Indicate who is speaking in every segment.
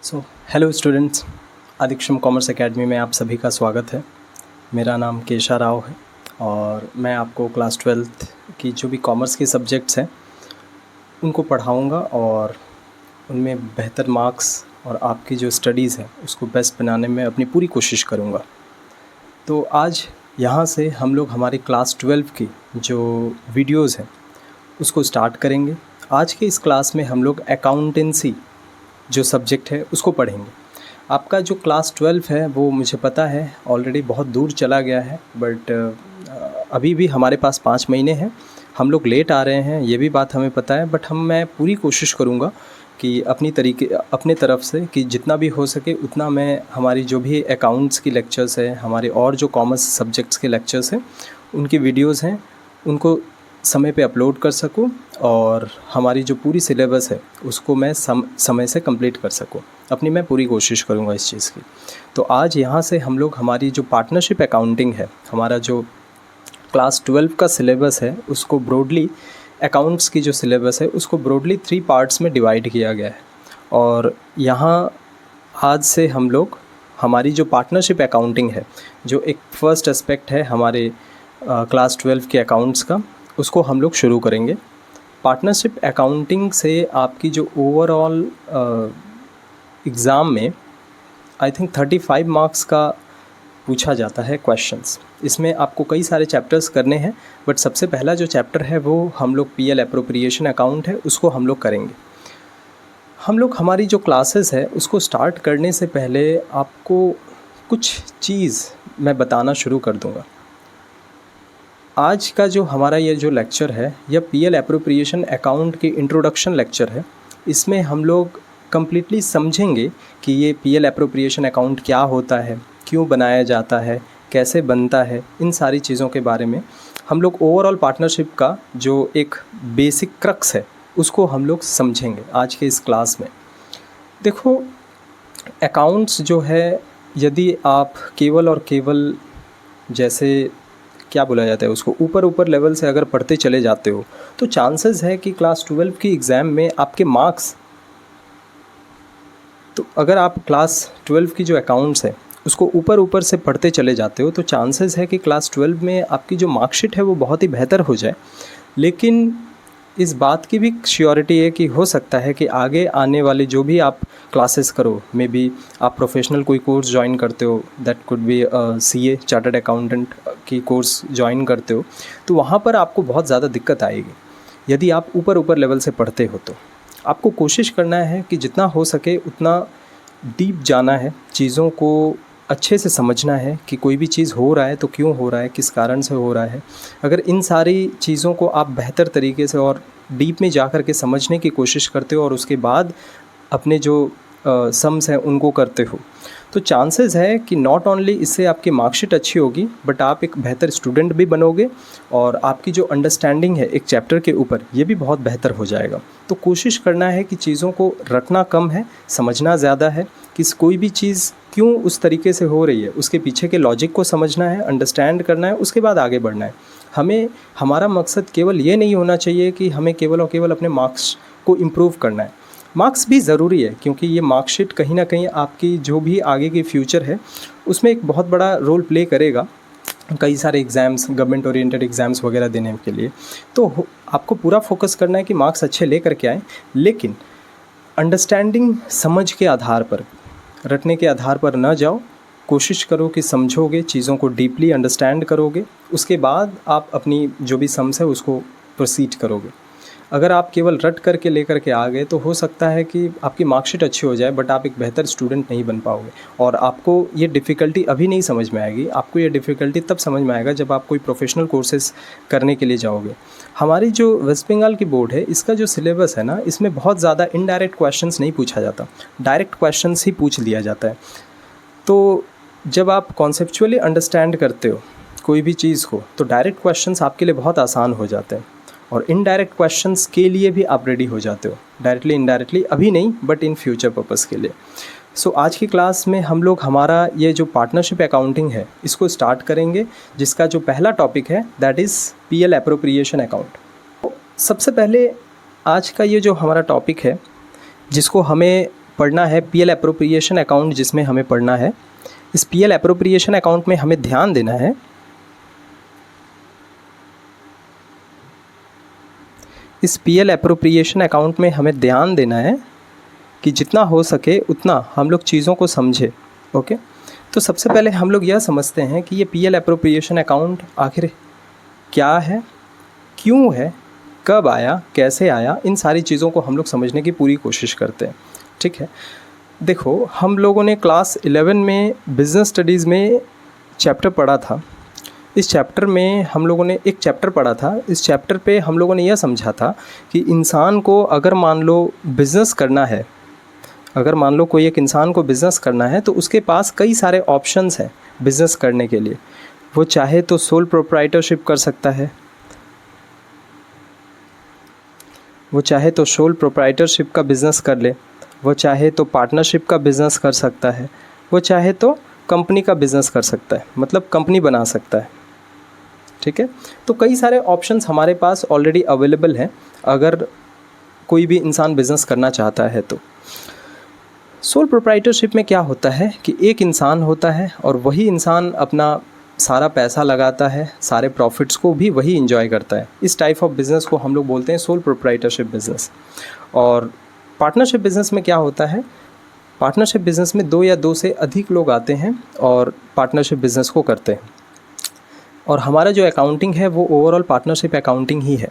Speaker 1: सो hello students, Adhikasham commerce academy में आप सभी का स्वागत है। मेरा नाम केशा राव है और मैं आपको क्लास 12th की जो भी कॉमर्स के सब्जेक्ट्स हैं उनको पढ़ाऊँगा और उनमें बेहतर मार्क्स और आपकी जो स्टडीज़ है उसको बेस्ट बनाने में अपनी पूरी कोशिश करूँगा। तो आज यहाँ से हम लोग हमारी क्लास 12 की जो वीडियोज़ हैं उसको स्टार्ट करेंगे। आज के इस क्लास में हम लोग अकाउंटेंसी जो सब्जेक्ट है उसको पढ़ेंगे। आपका जो क्लास 12 है वो मुझे पता है ऑलरेडी बहुत दूर चला गया है, बट अभी भी हमारे पास 5 महीने हैं। हम लोग लेट आ रहे हैं, ये भी बात हमें पता है, बट मैं पूरी कोशिश करूँगा कि अपने तरफ से कि जितना भी हो सके उतना मैं हमारी जो भी अकाउंट्स की लेक्चर्स है, हमारे और जो कॉमर्स सब्जेक्ट्स के लेक्चर्स हैं उनकी वीडियोज़ हैं उनको समय पे अपलोड कर सकूं और हमारी जो पूरी सिलेबस है उसको मैं समय से कंप्लीट कर सकूं। अपनी मैं पूरी कोशिश करूंगा इस चीज़ की। तो आज यहाँ से हम लोग हमारी जो पार्टनरशिप अकाउंटिंग है, हमारा जो क्लास 12 का सिलेबस है उसको ब्रॉडली, अकाउंट्स की जो सिलेबस है उसको ब्रॉडली 3 पार्ट्स में डिवाइड किया गया है। और यहाँ आज से हम लोग हमारी जो पार्टनरशिप अकाउंटिंग है, जो एक फ़र्स्ट एस्पेक्ट है हमारे क्लास 12 के अकाउंट्स का, उसको हम लोग शुरू करेंगे। पार्टनरशिप अकाउंटिंग से आपकी जो ओवरऑल एग्ज़ाम में आई थिंक 35 मार्क्स का पूछा जाता है क्वेश्चंस। इसमें आपको कई सारे चैप्टर्स करने हैं, बट सबसे पहला जो चैप्टर है वो हम लोग पीएल एप्रोप्रिएशन अकाउंट है, उसको हम लोग करेंगे। हम लोग हमारी जो क्लासेस है उसको स्टार्ट करने से पहले आपको कुछ चीज़ मैं बताना शुरू कर दूँगा। आज का जो हमारा ये जो लेक्चर है यह पीएल एप्रोप्रिएशन अकाउंट की इंट्रोडक्शन लेक्चर है। इसमें हम लोग कम्प्लीटली समझेंगे कि ये पीएल एप्रोप्रिएशन अकाउंट क्या होता है, क्यों बनाया जाता है, कैसे बनता है, इन सारी चीज़ों के बारे में हम लोग ओवरऑल पार्टनरशिप का जो एक बेसिक क्रक्स है उसको हम लोग समझेंगे आज के इस क्लास में। देखो, अकाउंट्स जो है, यदि आप केवल और केवल जैसे क्या बोला जाता है उसको ऊपर लेवल से अगर पढ़ते चले जाते हो तो चांसेस है कि क्लास 12 की एग्ज़ाम में आपके मार्क्स, तो अगर आप क्लास 12 की जो अकाउंट्स है उसको ऊपर से पढ़ते चले जाते हो तो चांसेस है कि क्लास 12 में आपकी जो मार्कशीट है वो बहुत ही बेहतर हो जाए। लेकिन इस बात की भी श्योरिटी है कि हो सकता है कि आगे आने वाले जो भी आप क्लासेस करो, मे बी आप प्रोफेशनल कोई कोर्स ज्वाइन करते हो, that could be CA chartered accountant की कोर्स ज्वाइन करते हो, तो वहाँ पर आपको बहुत ज़्यादा दिक्कत आएगी। यदि आप ऊपर लेवल से पढ़ते हो तो आपको कोशिश करना है कि जितना हो सके उतना डीप जाना है, चीज़ों को अच्छे से समझना है कि कोई भी चीज़ हो रहा है तो क्यों हो रहा है, किस कारण से हो रहा है। अगर इन सारी चीज़ों को आप बेहतर तरीके से और डीप में जा कर के समझने की कोशिश करते हो और उसके बाद अपने जो सम्स हैं उनको करते हो तो चांसेस है कि नॉट ओनली इससे आपकी मार्कशीट अच्छी होगी, बट आप एक बेहतर स्टूडेंट भी बनोगे और आपकी जो अंडरस्टैंडिंग है एक चैप्टर के ऊपर ये भी बहुत बेहतर हो जाएगा। तो कोशिश करना है कि चीज़ों को रटना कम है, समझना ज़्यादा है कि कोई भी चीज़ क्यों उस तरीके से हो रही है, उसके पीछे के लॉजिक को समझना है, अंडरस्टैंड करना है, उसके बाद आगे बढ़ना है। हमारा मकसद केवल ये नहीं होना चाहिए कि हमें केवल और केवल अपने मार्क्स को इम्प्रूव करना है। मार्क्स भी ज़रूरी है क्योंकि ये मार्कशीट कहीं ना कहीं आपकी जो भी आगे की फ्यूचर है उसमें एक बहुत बड़ा रोल प्ले करेगा, कई सारे एग्ज़ाम्स, गवर्नमेंट ओरिएंटेड एग्ज़ाम्स वगैरह देने के लिए। तो आपको पूरा फोकस करना है कि मार्क्स अच्छे ले करके आएँ, लेकिन अंडरस्टैंडिंग, समझ के आधार पर, रटने के आधार पर ना जाओ। कोशिश करो कि समझोगे, चीज़ों को डीपली अंडरस्टैंड करोगे, उसके बाद आप अपनी जो भी सम्स है उसको प्रोसीड करोगे। अगर आप केवल रट करके लेकर के आ गए तो हो सकता है कि आपकी मार्कशीट अच्छी हो जाए बट आप एक बेहतर स्टूडेंट नहीं बन पाओगे और आपको ये डिफ़िकल्टी अभी नहीं समझ में आएगी। आपको ये डिफ़िकल्टी तब समझ में आएगा जब आप कोई प्रोफेशनल कोर्सेज़ करने के लिए जाओगे। हमारी जो वेस्ट बंगाल की बोर्ड है इसका जो सिलेबस है ना, इसमें बहुत ज़्यादा इनडायरेक्ट क्वेश्चंस नहीं पूछा जाता, डायरेक्ट क्वेश्चंस ही पूछ लिया जाता है। तो जब आप कॉन्सेप्चुअली अंडरस्टैंड करते हो कोई भी चीज़ को तो डायरेक्ट क्वेश्चंस आपके लिए बहुत आसान हो जाते हैं और इनडायरेक्ट क्वेश्चंस के लिए भी आप रेडी हो जाते हो, डायरेक्टली इनडायरेक्टली अभी नहीं बट इन फ्यूचर पर्पज़ के लिए। सो आज की क्लास में हम लोग हमारा ये जो पार्टनरशिप अकाउंटिंग है इसको स्टार्ट करेंगे, जिसका जो पहला टॉपिक है that is PL appropriation account. सबसे पहले आज का ये जो हमारा टॉपिक है जिसको हमें पढ़ना है पीएल एप्रोप्रिएशन अकाउंट, जिसमें हमें पढ़ना है। इस पीएल एप्रोप्रिएशन अकाउंट में हमें ध्यान देना है इस पीएल एप्रोप्रिएशन अकाउंट में हमें ध्यान देना है कि जितना हो सके उतना हम लोग चीज़ों को समझे। ओके, तो सबसे पहले हम लोग यह समझते हैं कि ये पीएल एप्रोप्रिएशन अकाउंट आखिर क्या है, क्यों है, कब आया, कैसे आया, इन सारी चीज़ों को हम लोग समझने की पूरी कोशिश करते हैं। ठीक है, देखो हम लोगों ने क्लास 11 में बिज़नेस स्टडीज़ में चैप्टर पढ़ा था। इस चैप्टर में हम लोगों ने एक चैप्टर पढ़ा था। इस चैप्टर पे हम लोगों ने यह समझा था कि इंसान को अगर मान लो बिज़नेस करना है, अगर मान लो कोई एक इंसान को बिज़नेस करना है तो उसके पास कई सारे ऑप्शंस हैं बिज़नेस करने के लिए। वो चाहे तो सोल प्रोप्राइटरशिप कर सकता है, वो चाहे तो सोल प्रोप्राइटरशिप का बिज़नेस कर ले, वो चाहे तो पार्टनरशिप का बिज़नेस कर सकता है, वो चाहे तो कंपनी का बिज़नेस कर सकता है, मतलब कंपनी बना सकता है। ठीक है, तो कई सारे ऑप्शंस हमारे पास ऑलरेडी अवेलेबल हैं अगर कोई भी इंसान बिज़नेस करना चाहता है तो। सोल प्रोप्राइटरशिप में क्या होता है कि एक इंसान होता है और वही इंसान अपना सारा पैसा लगाता है, सारे प्रॉफिट्स को भी वही एंजॉय करता है। इस टाइप ऑफ बिज़नेस को हम लोग बोलते हैं सोल प्रोप्राइटरशिप बिज़नेस। और पार्टनरशिप बिज़नेस में क्या होता है, पार्टनरशिप बिज़नेस में 2 या 2 से अधिक लोग आते हैं और पार्टनरशिप बिज़नेस को करते हैं। और हमारा जो अकाउंटिंग है वो ओवरऑल पार्टनरशिप अकाउंटिंग ही है।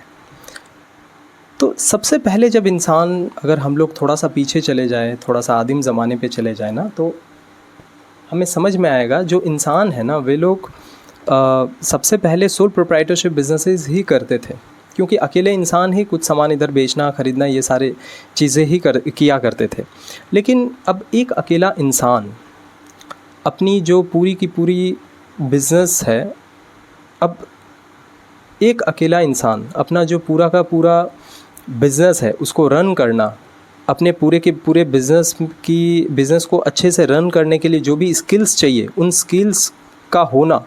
Speaker 1: तो सबसे पहले जब इंसान, अगर हम लोग थोड़ा सा पीछे चले जाए, थोड़ा सा आदिम ज़माने पे चले जाए ना, तो हमें समझ में आएगा जो इंसान है ना वे लोग सबसे पहले सोल प्रोप्राइटरशिप बिजनेसेस ही करते थे, क्योंकि अकेले इंसान ही कुछ सामान इधर बेचना ख़रीदना ये सारे चीज़ें ही किया करते थे। लेकिन अब एक अकेला इंसान अपनी जो पूरी की पूरी बिज़नेस है, अब एक अकेला इंसान अपना जो पूरा का पूरा बिज़नेस है उसको रन करना, अपने पूरे के पूरे बिज़नेस को अच्छे से रन करने के लिए जो भी स्किल्स चाहिए उन स्किल्स का होना,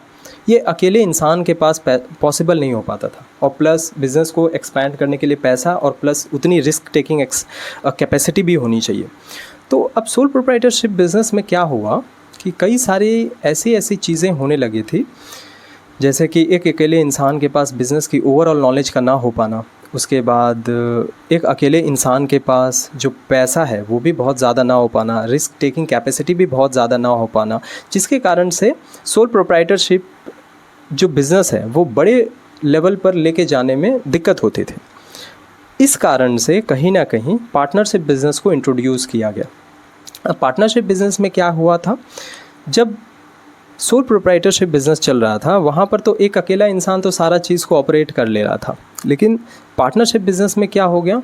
Speaker 1: ये अकेले इंसान के पास पॉसिबल नहीं हो पाता था। और प्लस बिज़नेस को एक्सपैंड करने के लिए पैसा और प्लस उतनी रिस्क टेकिंग कैपेसिटी भी होनी चाहिए। तो अब सोल प्रोप्राइटरशिप बिज़नेस में क्या हुआ कि कई सारी ऐसी चीज़ें होने लगी थी, जैसे कि एक अकेले इंसान के पास बिज़नेस की ओवरऑल नॉलेज का ना हो पाना, उसके बाद एक अकेले इंसान के पास जो पैसा है वो भी बहुत ज़्यादा ना हो पाना, रिस्क टेकिंग कैपेसिटी भी बहुत ज़्यादा ना हो पाना, जिसके कारण से सोल प्रोप्राइटरशिप जो बिज़नेस है वो बड़े लेवल पर लेके जाने में दिक्कत होती थी। इस कारण से कहीं ना कहीं पार्टनरशिप बिज़नेस को इंट्रोड्यूस किया गया। अब पार्टनरशिप बिज़नेस में क्या हुआ था, जब सोल प्रोप्राइटरशिप बिज़नेस चल रहा था वहाँ पर तो एक अकेला इंसान तो सारा चीज़ को ऑपरेट कर ले रहा था, लेकिन पार्टनरशिप बिज़नेस में क्या हो गया,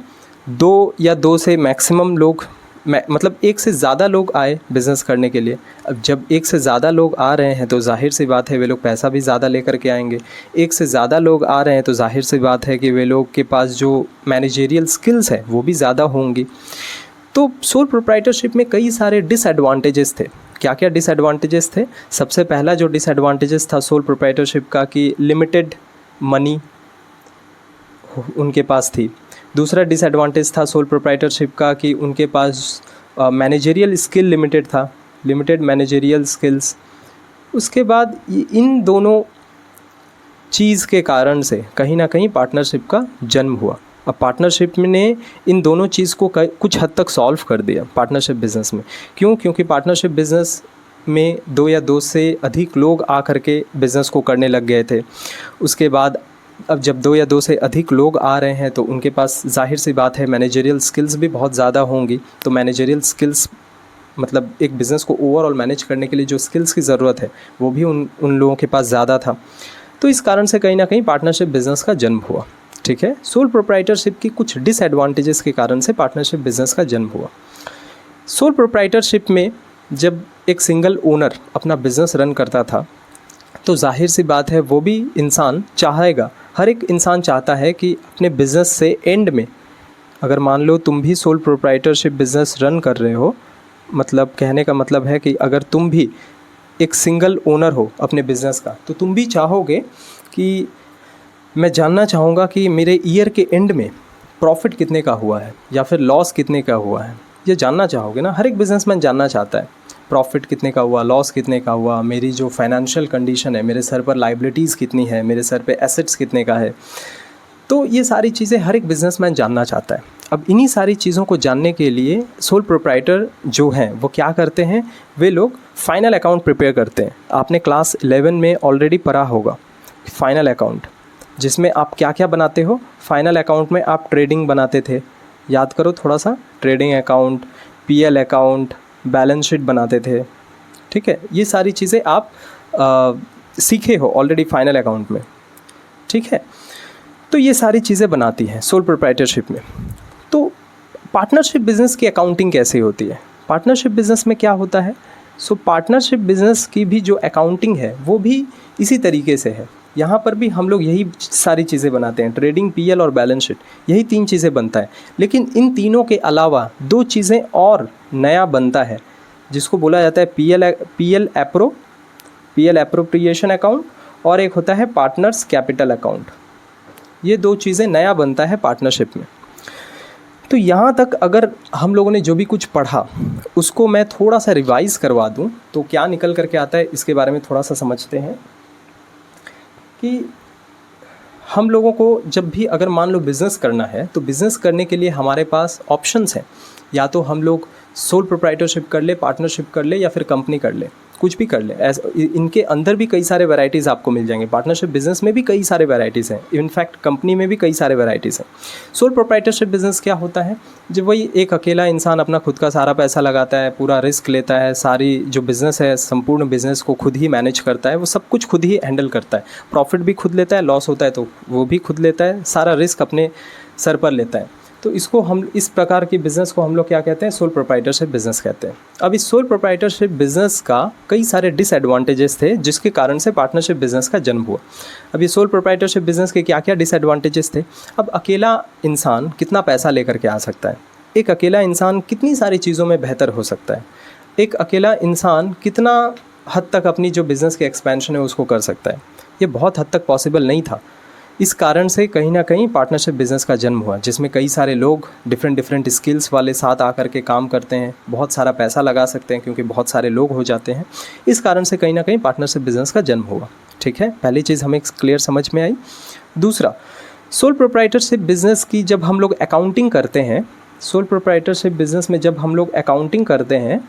Speaker 1: 2 या 2 से मैक्सिमम लोग, मतलब एक से ज़्यादा लोग आए बिज़नेस करने के लिए। अब जब एक से ज़्यादा लोग आ रहे हैं तो जाहिर सी बात है वे लोग पैसा भी ज़्यादा लेकर के आएंगे। एक से ज़्यादा लोग आ रहे हैं तो जाहिर सी बात है कि वे लोग के पास जो मैनेजरियल स्किल्स है वो भी ज़्यादा होंगी। तो सोल प्रोप्राइटरशिप में कई सारे डिसएडवांटेजेस थे। क्या क्या डिसएडवांटेजेस थे? सबसे पहला जो डिसएडवांटेजेस था सोल प्रोप्राइटरशिप का कि लिमिटेड मनी उनके पास थी। दूसरा डिसएडवांटेज था सोल प्रोप्राइटरशिप का कि उनके पास मैनेजरियल स्किल लिमिटेड था, लिमिटेड मैनेजरियल स्किल्स। उसके बाद इन दोनों चीज़ के कारण से कहीं ना कहीं पार्टनरशिप का जन्म हुआ। अब पार्टनरशिप ने इन दोनों चीज़ को कुछ हद तक सॉल्व कर दिया पार्टनरशिप बिज़नेस में। क्यों? क्योंकि पार्टनरशिप बिज़नेस में 2 या 2 से अधिक लोग आकर के बिज़नेस को करने लग गए थे। उसके बाद अब जब 2 या 2 से अधिक लोग आ रहे हैं तो उनके पास जाहिर सी बात है मैनेजरियल स्किल्स भी बहुत ज़्यादा होंगी। तो मैनेजरियल स्किल्स मतलब एक बिज़नेस को ओवरऑल मैनेज करने के लिए जो स्किल्स की ज़रूरत है वो भी उन लोगों के पास ज़्यादा था। तो इस कारण से कहीं ना कहीं पार्टनरशिप बिज़नेस का जन्म हुआ। ठीक है, सोल प्रोप्राइटरशिप की कुछ डिसएडवांटेजेस के कारण से पार्टनरशिप बिज़नेस का जन्म हुआ। सोल प्रोप्राइटरशिप में जब एक सिंगल ओनर अपना बिज़नेस रन करता था तो जाहिर सी बात है वो भी इंसान चाहेगा, हर एक इंसान चाहता है कि अपने बिज़नेस से एंड में, अगर मान लो तुम भी सोल प्रोप्राइटरशिप बिज़नेस रन कर रहे हो, मतलब कहने का मतलब है कि अगर तुम भी एक सिंगल ओनर हो अपने बिज़नेस का तो तुम भी चाहोगे कि मैं जानना चाहूँगा कि मेरे ईयर के एंड में प्रॉफिट कितने का हुआ है या फिर लॉस कितने का हुआ है। ये जानना चाहोगे ना, हर एक बिजनेसमैन जानना चाहता है प्रॉफिट कितने का हुआ, लॉस कितने का हुआ, मेरी जो फाइनेंशियल कंडीशन है, मेरे सर पर लाइबिलिटीज़ कितनी है, मेरे सर पे एसेट्स कितने का है। तो ये सारी चीज़ें हर एक बिजनेसमैन जानना चाहता है। अब इन्हीं सारी चीज़ों को जानने के लिए सोल प्रोप्राइटर जो हैं वो क्या करते हैं, वे लोग फाइनल अकाउंट प्रिपेयर करते हैं। आपने क्लास 11 में ऑलरेडी पढ़ा होगा फाइनल अकाउंट, जिसमें आप क्या क्या बनाते हो। फाइनल अकाउंट में आप ट्रेडिंग बनाते थे, याद करो थोड़ा सा, trading account, PL account, balance sheet बनाते थे, ठीक है। ये सारी चीज़ें आप सीखे हो ऑलरेडी फाइनल अकाउंट में, ठीक है। तो ये सारी चीज़ें बनाती हैं सोल प्रोप्राइटरशिप में। तो पार्टनरशिप बिज़नेस की अकाउंटिंग कैसे होती है, पार्टनरशिप बिज़नेस में क्या होता है। सो पार्टनरशिप बिज़नेस की भी जो अकाउंटिंग है वो भी इसी तरीके से है। यहाँ पर भी हम लोग यही सारी चीज़ें बनाते हैं, ट्रेडिंग, पीएल और बैलेंस शीट, यही 3 चीज़ें बनता है। लेकिन इन तीनों के अलावा 2 चीज़ें और नया बनता है, जिसको बोला जाता है पीएल एप्रोप्रिएशन अकाउंट, और एक होता है पार्टनर्स कैपिटल अकाउंट। ये 2 चीज़ें नया बनता है पार्टनरशिप में। तो यहाँ तक अगर हम लोगों ने जो भी कुछ पढ़ा उसको मैं थोड़ा सा रिवाइज़ करवा दूँ तो क्या निकल करके आता है, इसके बारे में थोड़ा सा समझते हैं। कि हम लोगों को जब भी अगर मान लो बिज़नेस करना है तो बिज़नेस करने के लिए हमारे पास ऑप्शंस हैं। या तो हम लोग सोल प्रोप्राइटरशिप कर ले, पार्टनरशिप कर ले, या फिर कंपनी कर ले, कुछ भी कर ले। इनके अंदर भी कई सारे वैराइटीज़ आपको मिल जाएंगे। पार्टनरशिप बिज़नेस में भी कई सारे वैराइटीज़ हैं, इनफैक्ट कंपनी में भी कई सारे वैराइटीज़ हैं। सोल प्रोप्राइटरशिप बिज़नेस क्या होता है, जब वही एक अकेला इंसान अपना खुद का सारा पैसा लगाता है, पूरा रिस्क लेता है, सारी जो बिज़नेस है संपूर्ण बिज़नेस को खुद ही मैनेज करता है, वो सब कुछ खुद ही हैंडल करता है, प्रॉफिट भी खुद लेता है, लॉस होता है तो वो भी खुद लेता है, सारा रिस्क अपने सर पर लेता है। तो इसको हम, इस प्रकार की बिज़नेस को हम लोग क्या कहते हैं, सोल प्रोप्राइटरशिप बिज़नेस कहते हैं। अब इस सोल प्रोप्राइटरशिप बिज़नेस का कई सारे डिसएडवांटेजेस थे जिसके कारण से पार्टनरशिप बिज़नेस का जन्म हुआ। अब ये सोल प्रोप्राइटरशिप बिज़नेस के क्या क्या डिसएडवांटेजेस थे। अब अकेला इंसान कितना पैसा लेकर के आ सकता है, एक अकेला इंसान कितनी सारी चीज़ों में बेहतर हो सकता है, एक अकेला इंसान कितना हद तक अपनी जो बिज़नेस के एक्सपेंशन है उसको कर सकता है, ये बहुत हद तक पॉसिबल नहीं था। इस कारण से कहीं ना कहीं पार्टनरशिप बिज़नेस का जन्म हुआ, जिसमें कई सारे लोग डिफरेंट स्किल्स वाले साथ आकर के काम करते हैं, बहुत सारा पैसा लगा सकते हैं क्योंकि बहुत सारे लोग हो जाते हैं। इस कारण से कहीं ना कहीं पार्टनरशिप बिज़नेस का जन्म हुआ, ठीक है। पहली चीज़ हमें क्लियर समझ में आई। दूसरा, सोल प्रोप्राइटरशिप बिज़नेस की जब हम लोग अकाउंटिंग करते हैं, सोल प्रोप्राइटरशिप बिज़नेस में जब हम लोग अकाउंटिंग करते हैं,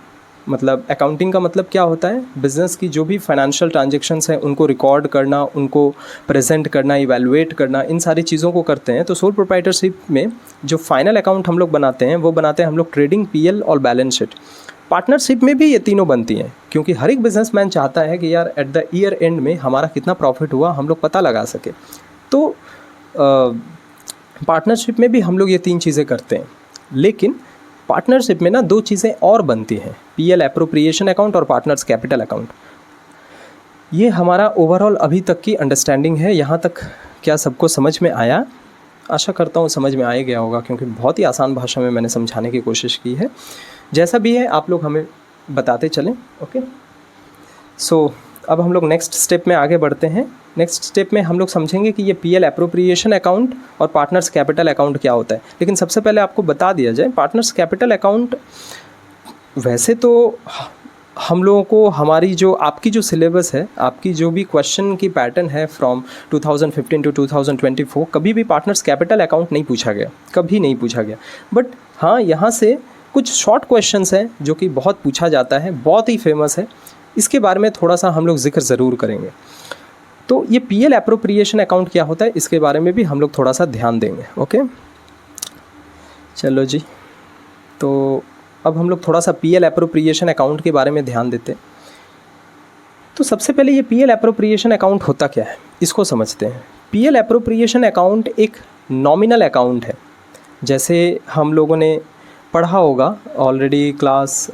Speaker 1: मतलब अकाउंटिंग का मतलब क्या होता है, बिज़नेस की जो भी फाइनेंशियल ट्रांजैक्शंस हैं उनको रिकॉर्ड करना, उनको प्रेजेंट करना, इवैल्यूएट करना, इन सारी चीज़ों को करते हैं। तो सोल प्रोप्राइटरशिप में जो फाइनल अकाउंट हम लोग बनाते हैं वो बनाते हैं हम लोग ट्रेडिंग, पीएल और बैलेंस शीट। पार्टनरशिप में भी ये तीनों बनती हैं क्योंकि हर एक बिजनेसमैन चाहता है कि यार एट द ईयर एंड में हमारा कितना प्रॉफिट हुआ हम लोग पता लगा सके। तो पार्टनरशिप में भी हम लोग ये 3 चीज़ें करते हैं। लेकिन पार्टनरशिप में ना 2 चीज़ें और बनती हैं, पीएल एप्रोप्रिएशन अकाउंट और पार्टनर्स कैपिटल अकाउंट। ये हमारा ओवरऑल अभी तक की अंडरस्टैंडिंग है। यहाँ तक क्या सबको समझ में आया? आशा करता हूँ समझ में आ ही गया होगा क्योंकि बहुत ही आसान भाषा में मैंने समझाने की कोशिश की है। जैसा भी है आप लोग हमें बताते चलें, ओके। सो अब हम लोग नेक्स्ट स्टेप में आगे बढ़ते हैं। नेक्स्ट स्टेप में हम लोग समझेंगे कि ये पीएल एप्रोप्रिएशन अकाउंट और पार्टनर्स कैपिटल अकाउंट क्या होता है। लेकिन सबसे पहले आपको बता दिया जाए, पार्टनर्स कैपिटल अकाउंट वैसे तो हम लोगों को हमारी जो आपकी जो सिलेबस है, आपकी जो भी क्वेश्चन की पैटर्न है फ्रॉम 2015 टू 2024, कभी भी पार्टनर्स कैपिटल अकाउंट नहीं पूछा गया, कभी नहीं पूछा गया। बट हाँ, यहाँ से कुछ शॉर्ट क्वेश्चंस हैं जो कि बहुत पूछा जाता है, बहुत ही फेमस है, इसके बारे में थोड़ा सा हम लोग जिक्र ज़रूर करेंगे। तो ये पीएल एप्रोप्रिएशन अकाउंट क्या होता है इसके बारे में भी हम लोग थोड़ा सा ध्यान देंगे, ओके। चलो जी, तो अब हम लोग थोड़ा सा पीएल एप्रोप्रिएशन अकाउंट के बारे में ध्यान देते हैं। तो सबसे पहले ये पीएल एप्रोप्रिएशन अकाउंट होता क्या है इसको समझते हैं। पीएल एप्रोप्रिएशन अकाउंट एक नॉमिनल अकाउंट है। जैसे हम लोगों ने पढ़ा होगा ऑलरेडी क्लास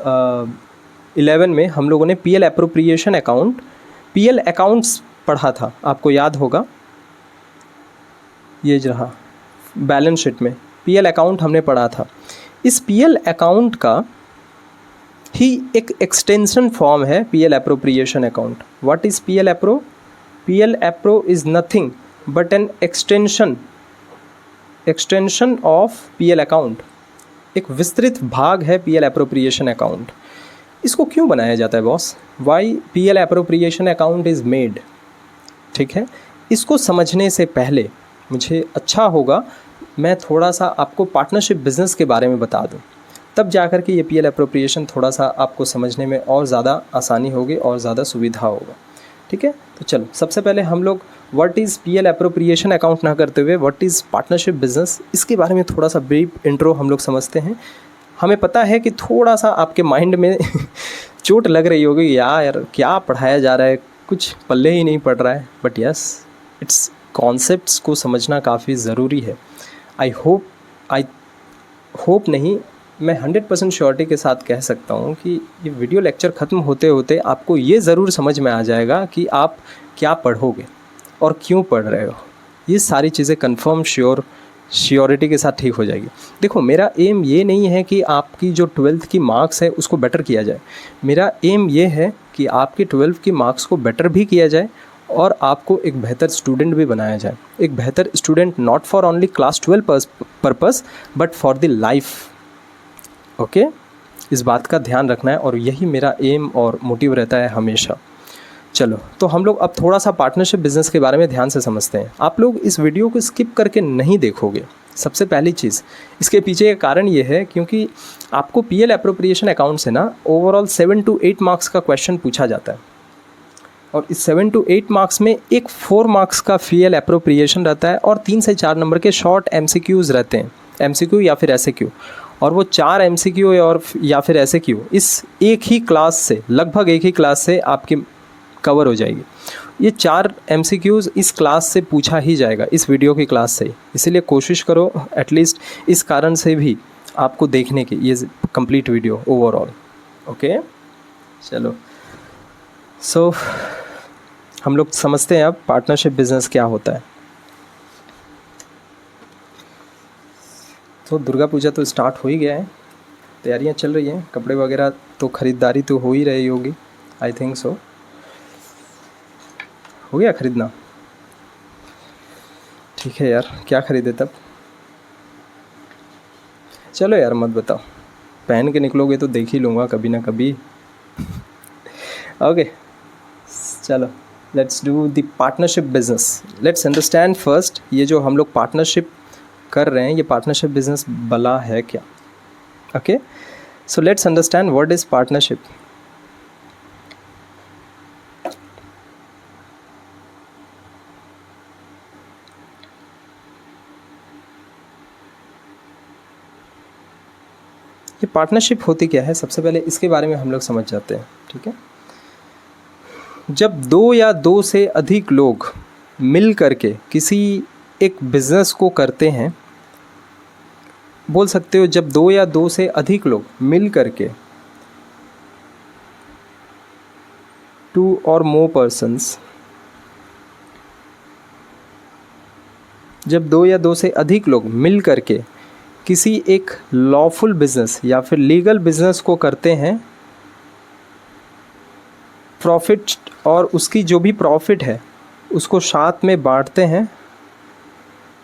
Speaker 1: 11 में हम लोगों ने PL appropriation account, PL accounts पढ़ा था, आपको याद होगा। ये रहा बैलेंस शीट में पीएल अकाउंट हमने पढ़ा था। इस पीएल अकाउंट का ही एक एक्सटेंशन फॉर्म है PL appropriation account. What is PL appro? PL appro is nothing but an extension of PL account. एक विस्तृत भाग है पीएल एप्रोप्रिएशन अकाउंट। इसको क्यों बनाया जाता है boss? Why PL appropriation account is made. ठीक है, इसको समझने से पहले मुझे अच्छा होगा मैं थोड़ा सा आपको पार्टनरशिप बिज़नेस के बारे में बता दूं, तब जाकर के ये पीएल एप्रोप्रिएशन थोड़ा सा आपको समझने में और ज़्यादा आसानी होगी और ज़्यादा सुविधा होगा। ठीक है, तो चलो सबसे पहले हम लोग what is PL appropriation account ना करते हुए व्हाट इज़ पार्टनरशिप बिज़नेस, इसके बारे में थोड़ा सा ब्रीफ इंट्रो हम लोग समझते हैं। हमें पता है कि थोड़ा सा आपके माइंड में चोट लग रही होगी, यार क्या पढ़ाया जा रहा है, कुछ पल्ले ही नहीं पड़ रहा है, बट यस इट्स कॉन्सेप्ट्स को समझना काफ़ी ज़रूरी है। आई होप नहीं, मैं 100% श्योरिटी के साथ कह सकता हूँ कि ये वीडियो लेक्चर ख़त्म होते होते आपको ये ज़रूर समझ में आ जाएगा कि आप क्या पढ़ोगे और क्यों पढ़ रहे हो। ये सारी चीज़ें कंफर्म श्योरिटी के साथ ठीक हो जाएगी। देखो, मेरा एम ये नहीं है कि आपकी जो 12th की मार्क्स है उसको बेटर किया जाए। मेरा एम ये है कि आपकी 12th की मार्क्स को बेटर भी किया जाए और आपको एक बेहतर स्टूडेंट भी बनाया जाए। एक बेहतर student not for only class 12 purpose but for the life. Okay, इस बात का ध्यान रखना है और यही मेरा एम और मोटिव रहता है हमेशा। चलो, तो हम लोग अब थोड़ा सा पार्टनरशिप बिज़नेस के बारे में ध्यान से समझते हैं। आप लोग इस वीडियो को स्किप करके नहीं देखोगे। सबसे पहली चीज़, इसके पीछे का कारण ये है क्योंकि आपको पीएल एप्रोप्रिएशन अकाउंट से ना ओवरऑल 7 to 8 मार्क्स का क्वेश्चन पूछा जाता है और इस 7 to 8 मार्क्स में एक 4 मार्क्स का पीएल एप्रोप्रिएशन रहता है और 3 से 4 नंबर के शॉर्ट एमसीक्यूज़ रहते हैं, एमसीक्यू या फिर एसएक्यू। और वो 4 एमसीक्यू और या फिर एसएक्यू इस एक ही क्लास से, लगभग एक ही क्लास से आपकी कवर हो जाएगी। ये 4 एमसीक्यूज़ इस क्लास से पूछा ही जाएगा, इस वीडियो की क्लास से ही। इसीलिए कोशिश करो एटलीस्ट इस कारण से भी आपको देखने की ये कंप्लीट वीडियो ओवरऑल। ओके, चलो सो हम लोग समझते हैं अब पार्टनरशिप बिज़नेस क्या होता है। तो दुर्गा पूजा तो स्टार्ट हो ही गया है, तैयारियां चल रही हैं, कपड़े वगैरह तो ख़रीदारी तो हो ही रही होगी, आई थिंक सो। हो गया ख़रीदना? ठीक है यार, क्या ख़रीदे तब? चलो यार मत बताओ, पहन के निकलोगे तो देख ही लूँगा कभी ना कभी। ओके, चलो let's do the partnership business. Let's understand first, ये जो हम लोग पार्टनरशिप कर रहे हैं ये पार्टनरशिप बिज़नेस भला है क्या? Okay, so let's understand what is partnership. ये पार्टनरशिप होती क्या है, सबसे पहले इसके बारे में हम लोग समझ जाते हैं। ठीक है, जब 2 या 2 से अधिक लोग मिल करके किसी एक बिज़नेस को करते हैं, बोल सकते हो जब 2 या 2 से अधिक लोग मिल करके 2 or more persons, जब 2 या 2 से अधिक लोग मिल करके किसी एक लॉफुल बिज़नेस या फिर लीगल बिज़नेस को करते हैं, प्रॉफिट और उसकी जो भी प्रॉफिट है उसको साथ में बांटते हैं,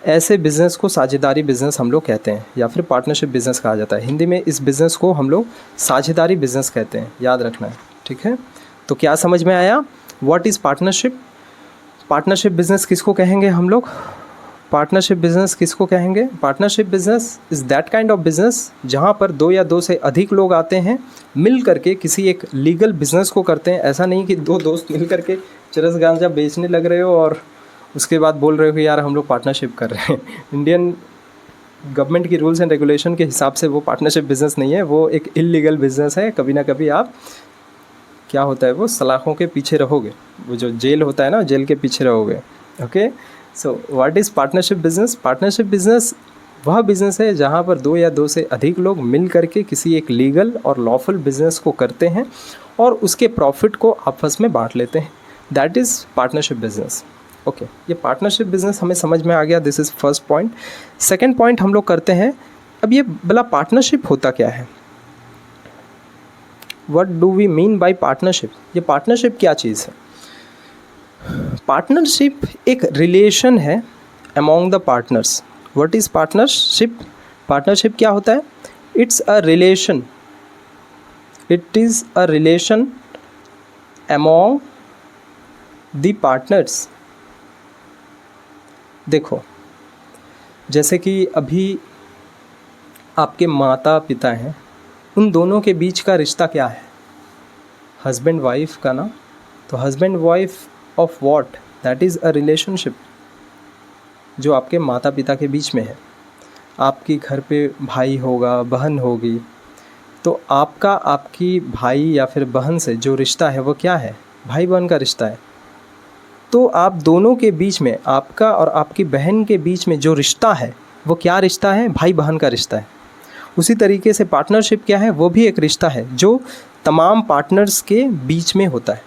Speaker 1: ऐसे बिज़नेस को साझेदारी बिज़नेस हम लोग कहते हैं या फिर पार्टनरशिप बिज़नेस कहा जाता है। हिंदी में इस बिज़नेस को हम लोग साझेदारी बिज़नेस कहते हैं, याद रखना है। ठीक है, तो क्या समझ में आया what is partnership? Partnership business किसको कहेंगे हम लोग? पार्टनरशिप बिज़नेस किसको कहेंगे? Partnership business is that kind of business जहाँ पर 2 या 2 से अधिक लोग आते हैं, मिल करके किसी एक लीगल बिज़नेस को करते हैं। ऐसा नहीं कि 2 दोस्त मिल करके चरस गांजा बेचने लग रहे हो और उसके बाद बोल रहे हो कि यार हम लोग पार्टनरशिप कर रहे हैं। इंडियन गवर्नमेंट की रूल्स एंड रेगुलेशन के हिसाब से वो पार्टनरशिप बिज़नेस नहीं है, वो एक इलीगल बिज़नेस है। कभी ना कभी आप क्या होता है वो सलाखों के पीछे रहोगे, वो जो जेल होता है ना, जेल के पीछे रहोगे। Okay, so what is partnership business? Partnership business वह बिज़नेस है जहाँ पर 2 या 2 से अधिक लोग मिल करके किसी एक लीगल और लॉफुल बिज़नेस को करते हैं और उसके प्रॉफिट को आपस में बांट लेते हैं। That is partnership business. Okay, ये पार्टनरशिप बिज़नेस हमें समझ में आ गया, this is first point. Second point हम लोग करते हैं, अब ये भला पार्टनरशिप होता क्या है? What do we mean by partnership? ये पार्टनरशिप क्या चीज़ है? पार्टनरशिप एक रिलेशन है among the partners. What is partnership? Partnership क्या होता है? It's a relation, it is a relation among the partners. देखो, जैसे कि अभी आपके माता पिता हैं, उन दोनों के बीच का रिश्ता क्या है? हस्बैंड वाइफ का ना। तो husband wife of what, that is a relationship जो आपके माता पिता के बीच में है। आपकी घर पे भाई होगा, बहन होगी, तो आपका आपकी भाई या फिर बहन से जो रिश्ता है वो क्या है? भाई बहन का रिश्ता है। तो आप दोनों के बीच में, आपका और आपकी बहन के बीच में जो रिश्ता है वो क्या रिश्ता है? भाई बहन का रिश्ता है। उसी तरीके से पार्टनरशिप क्या है? वो भी एक रिश्ता है जो तमाम पार्टनर्स के बीच में होता है।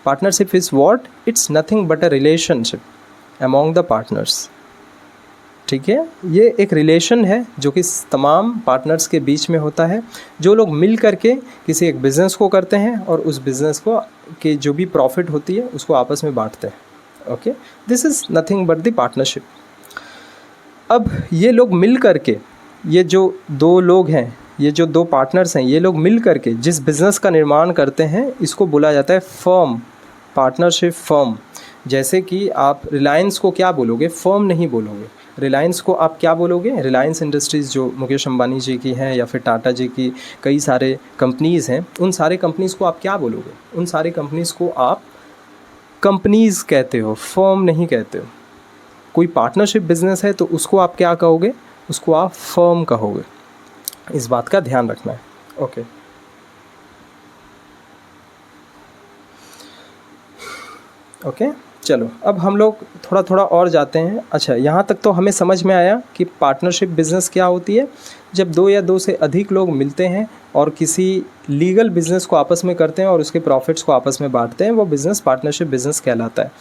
Speaker 1: Partnership is what? It's nothing but a relationship among the partners. ठीक है, ये एक रिलेशन है जो कि तमाम पार्टनर्स के बीच में होता है, जो लोग मिल करके किसी एक बिज़नेस को करते हैं और उस बिज़नेस को के जो भी प्रॉफिट होती है उसको आपस में बांटते हैं। Okay, this is nothing but the partnership. अब ये लोग मिल करके, ये जो दो लोग हैं, ये जो दो पार्टनर्स हैं, ये लोग मिल करके जिस बिज़नेस का निर्माण करते हैं इसको बोला जाता है फर्म, पार्टनरशिप फर्म। जैसे कि आप रिलायंस को क्या बोलोगे? फर्म नहीं बोलोगे। रिलायंस को आप क्या बोलोगे? रिलायंस इंडस्ट्रीज़ जो मुकेश अंबानी जी की हैं या फिर टाटा जी की कई सारे कंपनीज़ हैं, उन सारे कंपनीज़ को आप क्या बोलोगे? उन सारे कंपनीज़ को आप कंपनीज़ कहते हो, फर्म नहीं कहते हो। कोई पार्टनरशिप बिज़नेस है तो उसको आप क्या कहोगे? उसको आप फर्म कहोगे। इस बात का ध्यान रखना है। ओके, ओके, चलो अब हम लोग थोड़ा थोड़ा और जाते हैं। अच्छा, यहाँ तक तो हमें समझ में आया कि पार्टनरशिप बिज़नेस क्या होती है। जब दो या दो से अधिक लोग मिलते हैं और किसी लीगल बिज़नेस को आपस में करते हैं और उसके प्रॉफिट्स को आपस में बांटते हैं, वो बिज़नेस पार्टनरशिप बिज़नेस कहलाता है।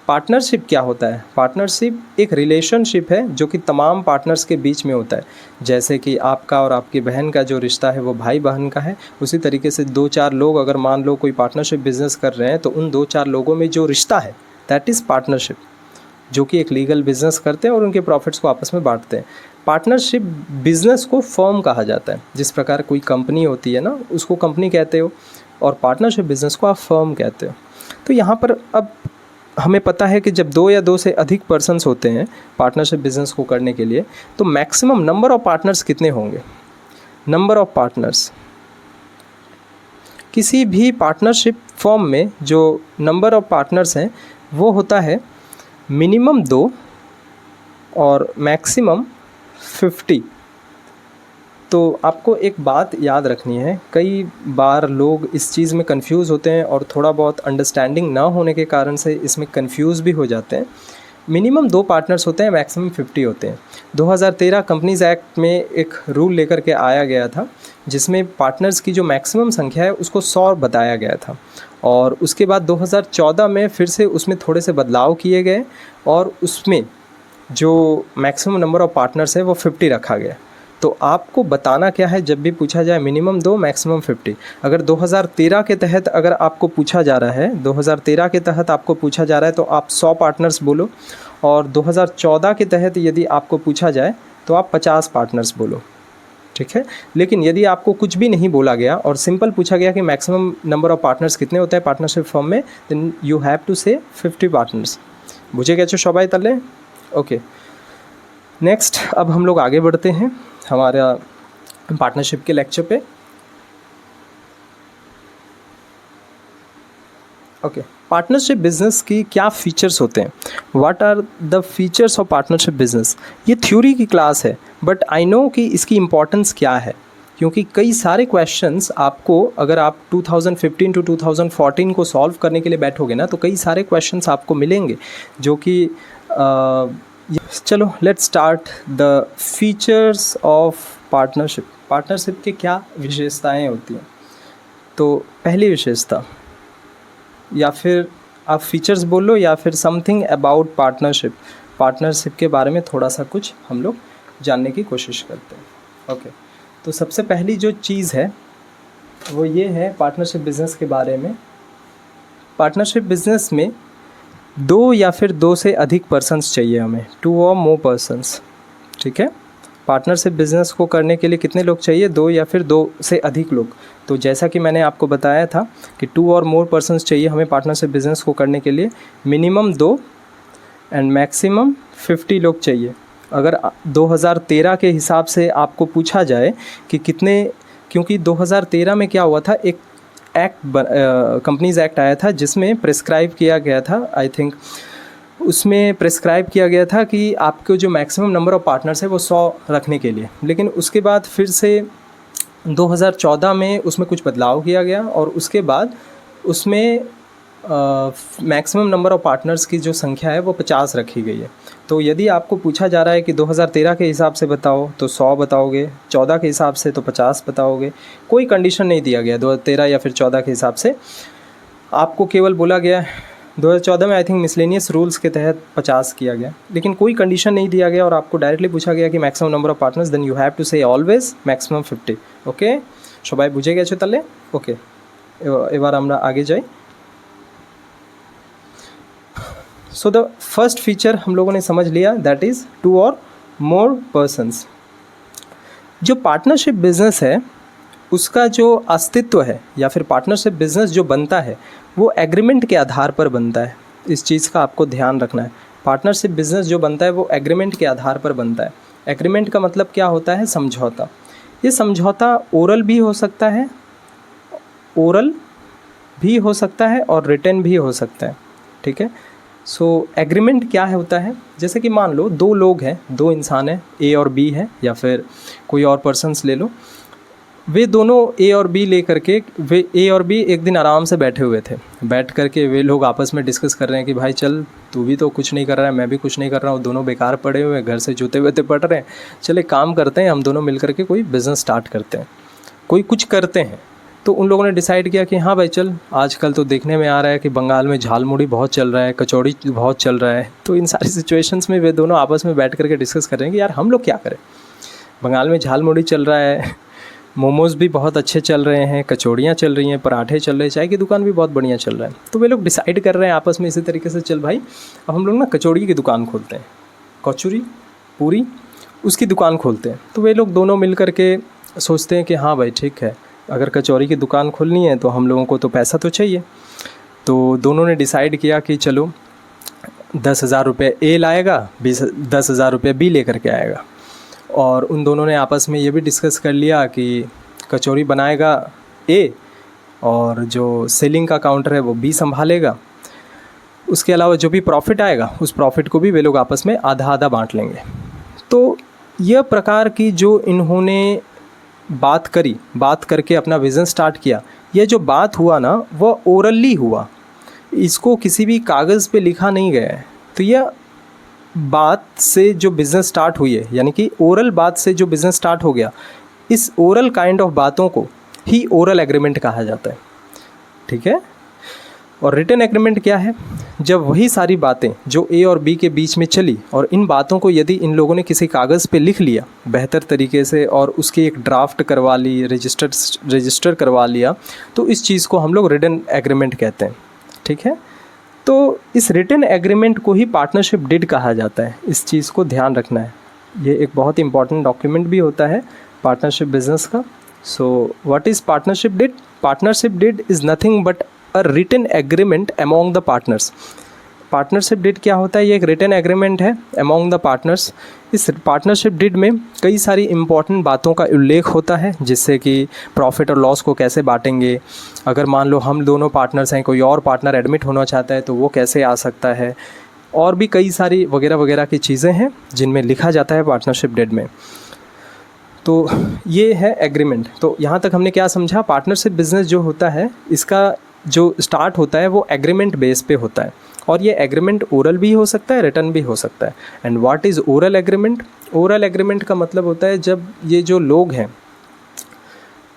Speaker 1: पार्टनरशिप क्या होता है? पार्टनरशिप एक रिलेशनशिप है जो कि तमाम पार्टनर्स के बीच में होता है। जैसे कि आपका और आपकी बहन का जो रिश्ता है वो भाई बहन का है, उसी तरीके से दो चार लोग अगर मान लो कोई पार्टनरशिप बिज़नेस कर रहे हैं तो उन दो चार लोगों में जो रिश्ता है दैट इज़ पार्टनरशिप, जो कि एक लीगल बिज़नेस करते हैं और उनके प्रॉफिट्स को आपस में बांटते हैं। पार्टनरशिप बिज़नेस को फर्म कहा जाता है। जिस प्रकार कोई कंपनी होती है ना, उसको कंपनी कहते हो, और पार्टनरशिप बिज़नेस को आप फर्म कहते हो। तो यहाँ पर अब हमें पता है कि जब दो या दो से अधिक पर्सन्स होते हैं पार्टनरशिप बिज़नेस को करने के लिए, तो मैक्सिमम नंबर ऑफ़ पार्टनर्स कितने होंगे? नंबर ऑफ़ पार्टनर्स किसी भी पार्टनरशिप फर्म में जो नंबर ऑफ़ पार्टनर्स हैं वो होता है मिनिमम 2 और मैक्सिमम 50। तो आपको एक बात याद रखनी है, कई बार लोग इस चीज़ में कंफ्यूज होते हैं और थोड़ा बहुत अंडरस्टैंडिंग ना होने के कारण से इसमें कंफ्यूज भी हो जाते हैं। मिनिमम 2 पार्टनर्स होते हैं, मैक्सिमम 50 होते हैं। 2013 कंपनीज़ एक्ट में एक रूल लेकर के आया गया था जिसमें पार्टनर्स की जो मैक्सिमम संख्या है उसको 100 बताया गया था, और उसके बाद 2014 में फिर से उसमें थोड़े से बदलाव किए गए और उसमें जो मैक्सिमम नंबर ऑफ़ पार्टनर्स है वो 50 रखा गया। तो आपको बताना क्या है जब भी पूछा जाए मिनिमम 2 मैक्सिमम 50। अगर 2013 के तहत अगर आपको पूछा जा रहा है, 2013 के तहत आपको पूछा जा रहा है तो आप 100 पार्टनर्स बोलो, और 2014 के तहत यदि आपको पूछा जाए तो आप 50 पार्टनर्स बोलो, ठीक है। लेकिन यदि आपको कुछ भी नहीं बोला गया और सिंपल पूछा गया कि मैक्सिमम नंबर ऑफ़ पार्टनर्स कितने होते हैं पार्टनरशिप फर्म में, देन यू हैव टू से 50 पार्टनर्स। बुझे गए सबाई तले? ओके, नेक्स्ट अब हम लोग आगे बढ़ते हैं हमारा पार्टनरशिप के लेक्चर पे। ओके, पार्टनरशिप बिजनेस की क्या फीचर्स होते हैं? What are the features of partnership business? ये थ्योरी की क्लास है, बट आई नो कि इसकी इम्पोर्टेंस क्या है, क्योंकि कई सारे क्वेश्चंस आपको, अगर आप 2015 टू 2014 को सॉल्व करने के लिए बैठोगे ना, तो कई सारे क्वेश्चंस आपको मिलेंगे जो कि चलो let's start the features of partnership. Partnership की क्या विशेषताएं होती हैं? तो पहली विशेषता, या फिर आप फीचर्स बोलो या फिर समथिंग अबाउट पार्टनरशिप, पार्टनरशिप के बारे में थोड़ा सा कुछ हम लोग जानने की कोशिश करते हैं। ओके, तो सबसे पहली जो चीज़ है वो ये है पार्टनरशिप बिज़नेस के बारे में। पार्टनरशिप बिज़नेस में 2 या फिर 2 से अधिक पर्सन्स चाहिए हमें, 2 और मोर पर्सन्स, ठीक है। पार्टनरशिप बिज़नेस को करने के लिए कितने लोग चाहिए? 2 या फिर 2 से अधिक लोग। तो जैसा कि मैंने आपको बताया था कि 2 और मोर पर्सन्स चाहिए हमें पार्टनरशिप बिज़नेस को करने के लिए। मिनिमम 2 एंड मैक्सिमम 50 लोग चाहिए। अगर 2013 के हिसाब से आपको पूछा जाए कि कितने, क्योंकि 2013 में क्या हुआ था, एक कंपनीज़ एक्ट आया था जिसमें प्रिस्क्राइब किया गया था, आई थिंक उसमें प्रिस्क्राइब किया गया था कि आपको जो मैक्सिमम नंबर ऑफ़ पार्टनर्स है वो 100 रखने के लिए। लेकिन उसके बाद फिर से 2014 में उसमें कुछ बदलाव किया गया और उसके बाद उसमें मैक्सिमम नंबर ऑफ़ पार्टनर्स की जो संख्या है वो 50 रखी गई है। तो यदि आपको पूछा जा रहा है कि 2013 के हिसाब से बताओ तो 100 बताओगे, 14 के हिसाब से तो 50 बताओगे। कोई कंडीशन नहीं दिया गया 2013 या फिर 14 के हिसाब से, आपको केवल बोला गया 2014 में आई थिंक मिसलेनियस रूल्स के तहत 50 किया गया, लेकिन कोई कंडीशन नहीं दिया गया और आपको डायरेक्टली पूछा गया कि maximum number of partners, then you have to say always maximum 50। Okay, সবাই বুঝে গেছো তাহলে? ওকে, এবার আমরা আগে যাই। सो द फर्स्ट फीचर हम लोगों ने समझ लिया, दैट इज़ 2 और मोर पर्सन्स। जो पार्टनरशिप बिजनेस है उसका जो अस्तित्व है या फिर पार्टनरशिप बिजनेस जो बनता है वो एग्रीमेंट के आधार पर बनता है। इस चीज़ का आपको ध्यान रखना है। पार्टनरशिप बिजनेस जो बनता है वो एग्रीमेंट के आधार पर बनता है। एग्रीमेंट का मतलब क्या होता है? समझौता। ये समझौता ओरल भी हो सकता है, ओरल भी हो सकता है और रिटन भी हो सकता है। ठीक है। सो एग्रीमेंट क्या है होता है? जैसे कि मान लो 2 लोग हैं, 2 इंसान हैं, ए और बी है या फिर कोई और पर्सन्स ले लो। वे दोनों ए और बी ले करके, वे ए और बी एक दिन आराम से बैठे हुए थे। बैठ करके वे लोग आपस में डिस्कस कर रहे हैं कि भाई चल, तू भी तो कुछ नहीं कर रहा है, मैं भी कुछ नहीं कर रहा हूँ, दोनों बेकार पड़े हुए हैं, घर से जूते वूते पड़ रहे हैं, चले काम करते हैं, हम दोनों मिल करके कोई बिज़नेस स्टार्ट करते हैं, कोई कुछ करते हैं। तो उन लोगों ने डिसाइड किया कि हाँ भाई चल, आजकल तो देखने में आ रहा है कि बंगाल में झालमुड़ी बहुत चल रहा है, कचौड़ी बहुत चल रहा है। तो इन सारी सिचुएशंस में वे दोनों आपस में बैठ करके डिस्कस कर रहे हैं कि यार हम लोग क्या करें। बंगाल में झालमुड़ी चल रहा है, मोमोज़ भी बहुत अच्छे चल रहे हैं, कचौड़ियाँ चल रही हैं, पराठे चल रहे हैं, चाय की दुकान भी बहुत बढ़िया चल रहा है। तो वे लोग डिसाइड कर रहे हैं आपस में इसी तरीके से, चल भाई अब हम लोग ना कचौड़ी की दुकान खोलते हैं, कचौड़ी पूरी उसकी दुकान खोलते हैं। तो वे लोग दोनों मिल करके सोचते हैं कि हाँ भाई ठीक है, अगर कचौड़ी की दुकान खोलनी है तो हम लोगों को तो पैसा तो चाहिए। तो दोनों ने डिसाइड किया कि चलो 10,000 रुपये ए लाएगा, 10,000 रुपये बी ले करके आएगा। और उन दोनों ने आपस में ये भी डिस्कस कर लिया कि कचौड़ी बनाएगा ए और जो सेलिंग का काउंटर है वो बी संभालेगा। उसके अलावा जो भी प्रॉफिट आएगा उस प्रॉफिट को भी वे लोग आपस में आधा आधा बांट लेंगे। तो यह प्रकार की जो इन्होंने बात करी, बात करके अपना बिज़नेस स्टार्ट किया, यह जो बात हुआ ना वह ओरली हुआ, इसको किसी भी कागज़ पे लिखा नहीं गया है। तो यह बात से जो बिज़नेस स्टार्ट हुई है, यानी कि ओरल बात से जो बिज़नेस स्टार्ट हो गया, इस ओरल काइंड ऑफ बातों को ही ओरल एग्रीमेंट कहा जाता है। ठीक है। और रिटन एग्रीमेंट क्या है? जब वही सारी बातें जो ए और बी के बीच में चली और इन बातों को यदि इन लोगों ने किसी कागज़ पे लिख लिया बेहतर तरीके से और उसकी एक ड्राफ्ट करवा ली, रजिस्टर करवा लिया, तो इस चीज़ को हम लोग रिटन एग्रीमेंट कहते हैं। ठीक है। तो इस रिटन एग्रीमेंट को ही पार्टनरशिप डिड कहा जाता है। इस चीज़ को ध्यान रखना है। ये एक बहुत ही इंपॉर्टेंट डॉक्यूमेंट भी होता है पार्टनरशिप बिजनेस का। So what is partnership deed? Partnership deed is nothing but a written agreement among the partners. Partnership deed क्या होता है? ये एक रिटन एग्रीमेंट है अमॉन्ग द पार्टनर्स। इस पार्टनरशिप डिड में कई सारी इंपॉर्टेंट बातों का उल्लेख होता है, जिससे कि प्रॉफिट और लॉस को कैसे बांटेंगे, अगर मान लो हम दोनों पार्टनर्स हैं, कोई और पार्टनर एडमिट होना चाहता है तो वो कैसे आ सकता है, और भी कई सारी वगैरह वगैरह की चीज़ें हैं जिनमें लिखा जाता है पार्टनरशिप डिड में। तो ये है एग्रीमेंट। तो यहाँ तक हमने क्या समझा? पार्टनरशिप बिजनेस जो होता है इसका जो स्टार्ट होता है वो एग्रीमेंट बेस पे होता है, और ये एग्रीमेंट ओरल भी हो सकता है, रिटन भी हो सकता है। And what is oral agreement? Oral agreement का मतलब होता है जब ये जो लोग हैं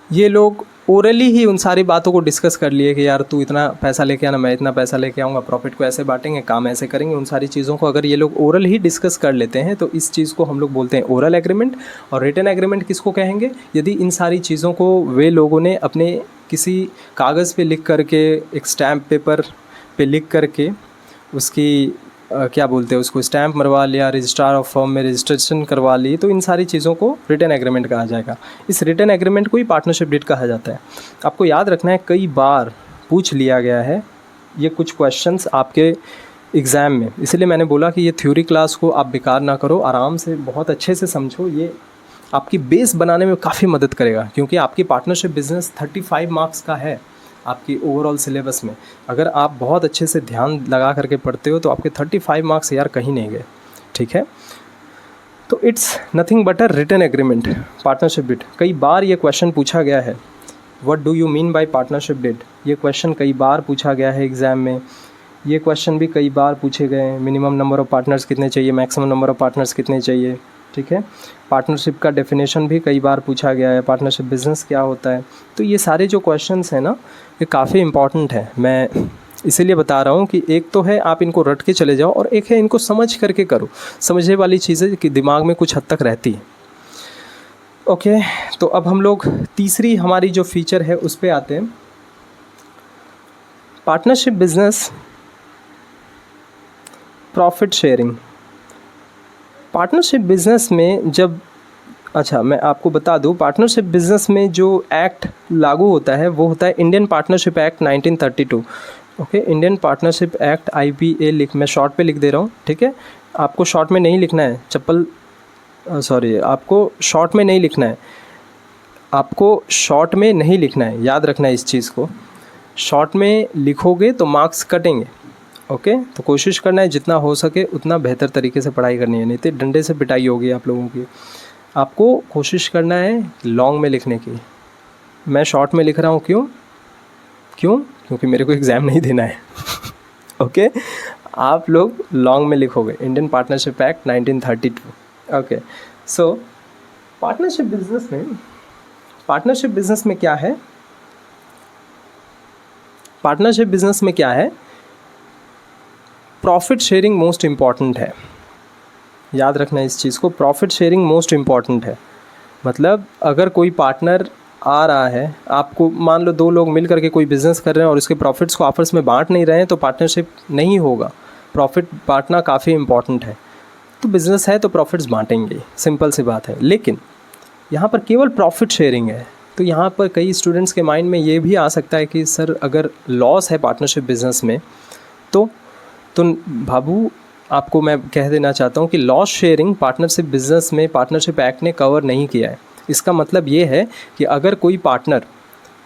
Speaker 1: ये लोग ओरली ही उन सारी बातों को डिस्कस कर लिए कि यार तू इतना पैसा लेके आना, मैं इतना पैसा लेके आऊँगा, प्रॉफिट को ऐसे बांटेंगे, काम ऐसे करेंगे, उन सारी चीज़ों को अगर ये लोग ओरल ही डिस्कस कर लेते हैं तो इस चीज़ को हम लोग बोलते हैं ओरल एग्रीमेंट। और रिटन एग्रीमेंट किसको कहेंगे? यदि इन सारी चीज़ों को वे लोगों ने अपने किसी कागज़ पे लिख करके, एक स्टैम्प पेपर पे लिख करके उसकी क्या बोलते हैं उसको, स्टैंप मरवा लिया, रजिस्ट्रार ऑफ फर्म में रजिस्ट्रेशन करवा ली, तो इन सारी चीज़ों को रिटन एग्रीमेंट कहा जाएगा। इस रिटन एग्रीमेंट को ही पार्टनरशिप डीड कहा जाता है। आपको याद रखना है, कई बार पूछ लिया गया है ये कुछ क्वेश्चंस आपके एग्ज़ाम में, इसलिए मैंने बोला कि ये थ्योरी क्लास को आप बेकार ना करो, आराम से बहुत अच्छे से समझो। ये आपकी बेस बनाने में काफ़ी मदद करेगा, क्योंकि आपकी पार्टनरशिप बिज़नेस 35 मार्क्स का है आपकी ओवरऑल सिलेबस में। अगर आप बहुत अच्छे से ध्यान लगा करके पढ़ते हो तो आपके 35 मार्क्स यार कहीं नहीं गए, ठीक है। तो it's nothing but a written agreement, partnership deed. कई बार ये क्वेश्चन पूछा गया है, what do you mean by partnership deed. ये क्वेश्चन कई बार पूछा गया है एग्ज़ाम में। ये क्वेश्चन भी कई बार पूछे गए हैं, मिनिमम नंबर ऑफ़ पार्टनर्स कितने चाहिए, मैक्सिमम नंबर ऑफ़ पार्टनर्स कितने चाहिए, ठीक है। पार्टनरशिप का डेफिनेशन भी कई बार पूछा गया है, पार्टनरशिप बिज़नेस क्या होता है। तो ये सारे जो क्वेश्चंस हैं ना, ये काफ़ी इंपॉर्टेंट है। मैं इसीलिए बता रहा हूँ कि एक तो है आप इनको रट के चले जाओ, और एक है इनको समझ करके करो। समझने वाली चीज़ें कि दिमाग में कुछ हद तक रहती है। ओके, तो अब हम लोग तीसरी हमारी जो फीचर है उस पर आते हैं। Partnership business profit sharing. Partnership business में जब, अच्छा मैं आपको बता दूं, पार्टनरशिप बिज़नेस में जो एक्ट लागू होता है वो होता है Indian partnership act 1932। Okay, Indian partnership act IPA मैं शॉर्ट पे लिख दे रहा हूँ, ठीक है। आपको शॉर्ट में नहीं लिखना है, आपको शॉर्ट में नहीं लिखना है, आपको शॉर्ट में नहीं लिखना है, याद रखना है इस चीज़ को। शॉर्ट में लिखोगे तो मार्क्स कटेंगे। ओके, तो कोशिश करना है जितना हो सके उतना बेहतर तरीके से पढ़ाई करनी है, नहीं तो डंडे से पिटाई होगी आप लोगों की। आपको कोशिश करना है लॉन्ग में लिखने की। मैं शॉर्ट में लिख रहा हूँ, क्योंकि मेरे को एग्ज़ाम नहीं देना है। ओके, आप लोग लॉन्ग में लिखोगे, इंडियन पार्टनरशिप एक्ट 1932। ओके, सो पार्टनरशिप बिज़नेस में क्या है, पार्टनरशिप बिज़नेस में क्या है, प्रॉफिट शेयरिंग मोस्ट इम्पॉर्टेंट है। याद रखना इस चीज़ को, प्रॉफिट शेयरिंग मोस्ट इम्पॉर्टेंट है। मतलब अगर कोई पार्टनर आ रहा है, आपको मान लो 2 लोग मिल करके कोई बिज़नेस कर रहे हैं और उसके प्रॉफिट्स को आपस में बांट नहीं रहे हैं, तो पार्टनरशिप नहीं होगा। प्रॉफिट बांटना काफ़ी इम्पॉर्टेंट है। तो बिज़नेस है तो प्रॉफिट्स बांटेंगे, सिंपल सी बात है। लेकिन यहाँ पर केवल प्रॉफिट शेयरिंग है, तो यहाँ पर कई स्टूडेंट्स के माइंड में ये भी आ सकता है कि सर अगर लॉस है पार्टनरशिप बिज़नेस में तो बाबू आपको मैं कह देना चाहता हूँ कि लॉस शेयरिंग पार्टनरशिप बिज़नेस में पार्टनरशिप एक्ट ने कवर नहीं किया है। इसका मतलब ये है कि अगर कोई पार्टनर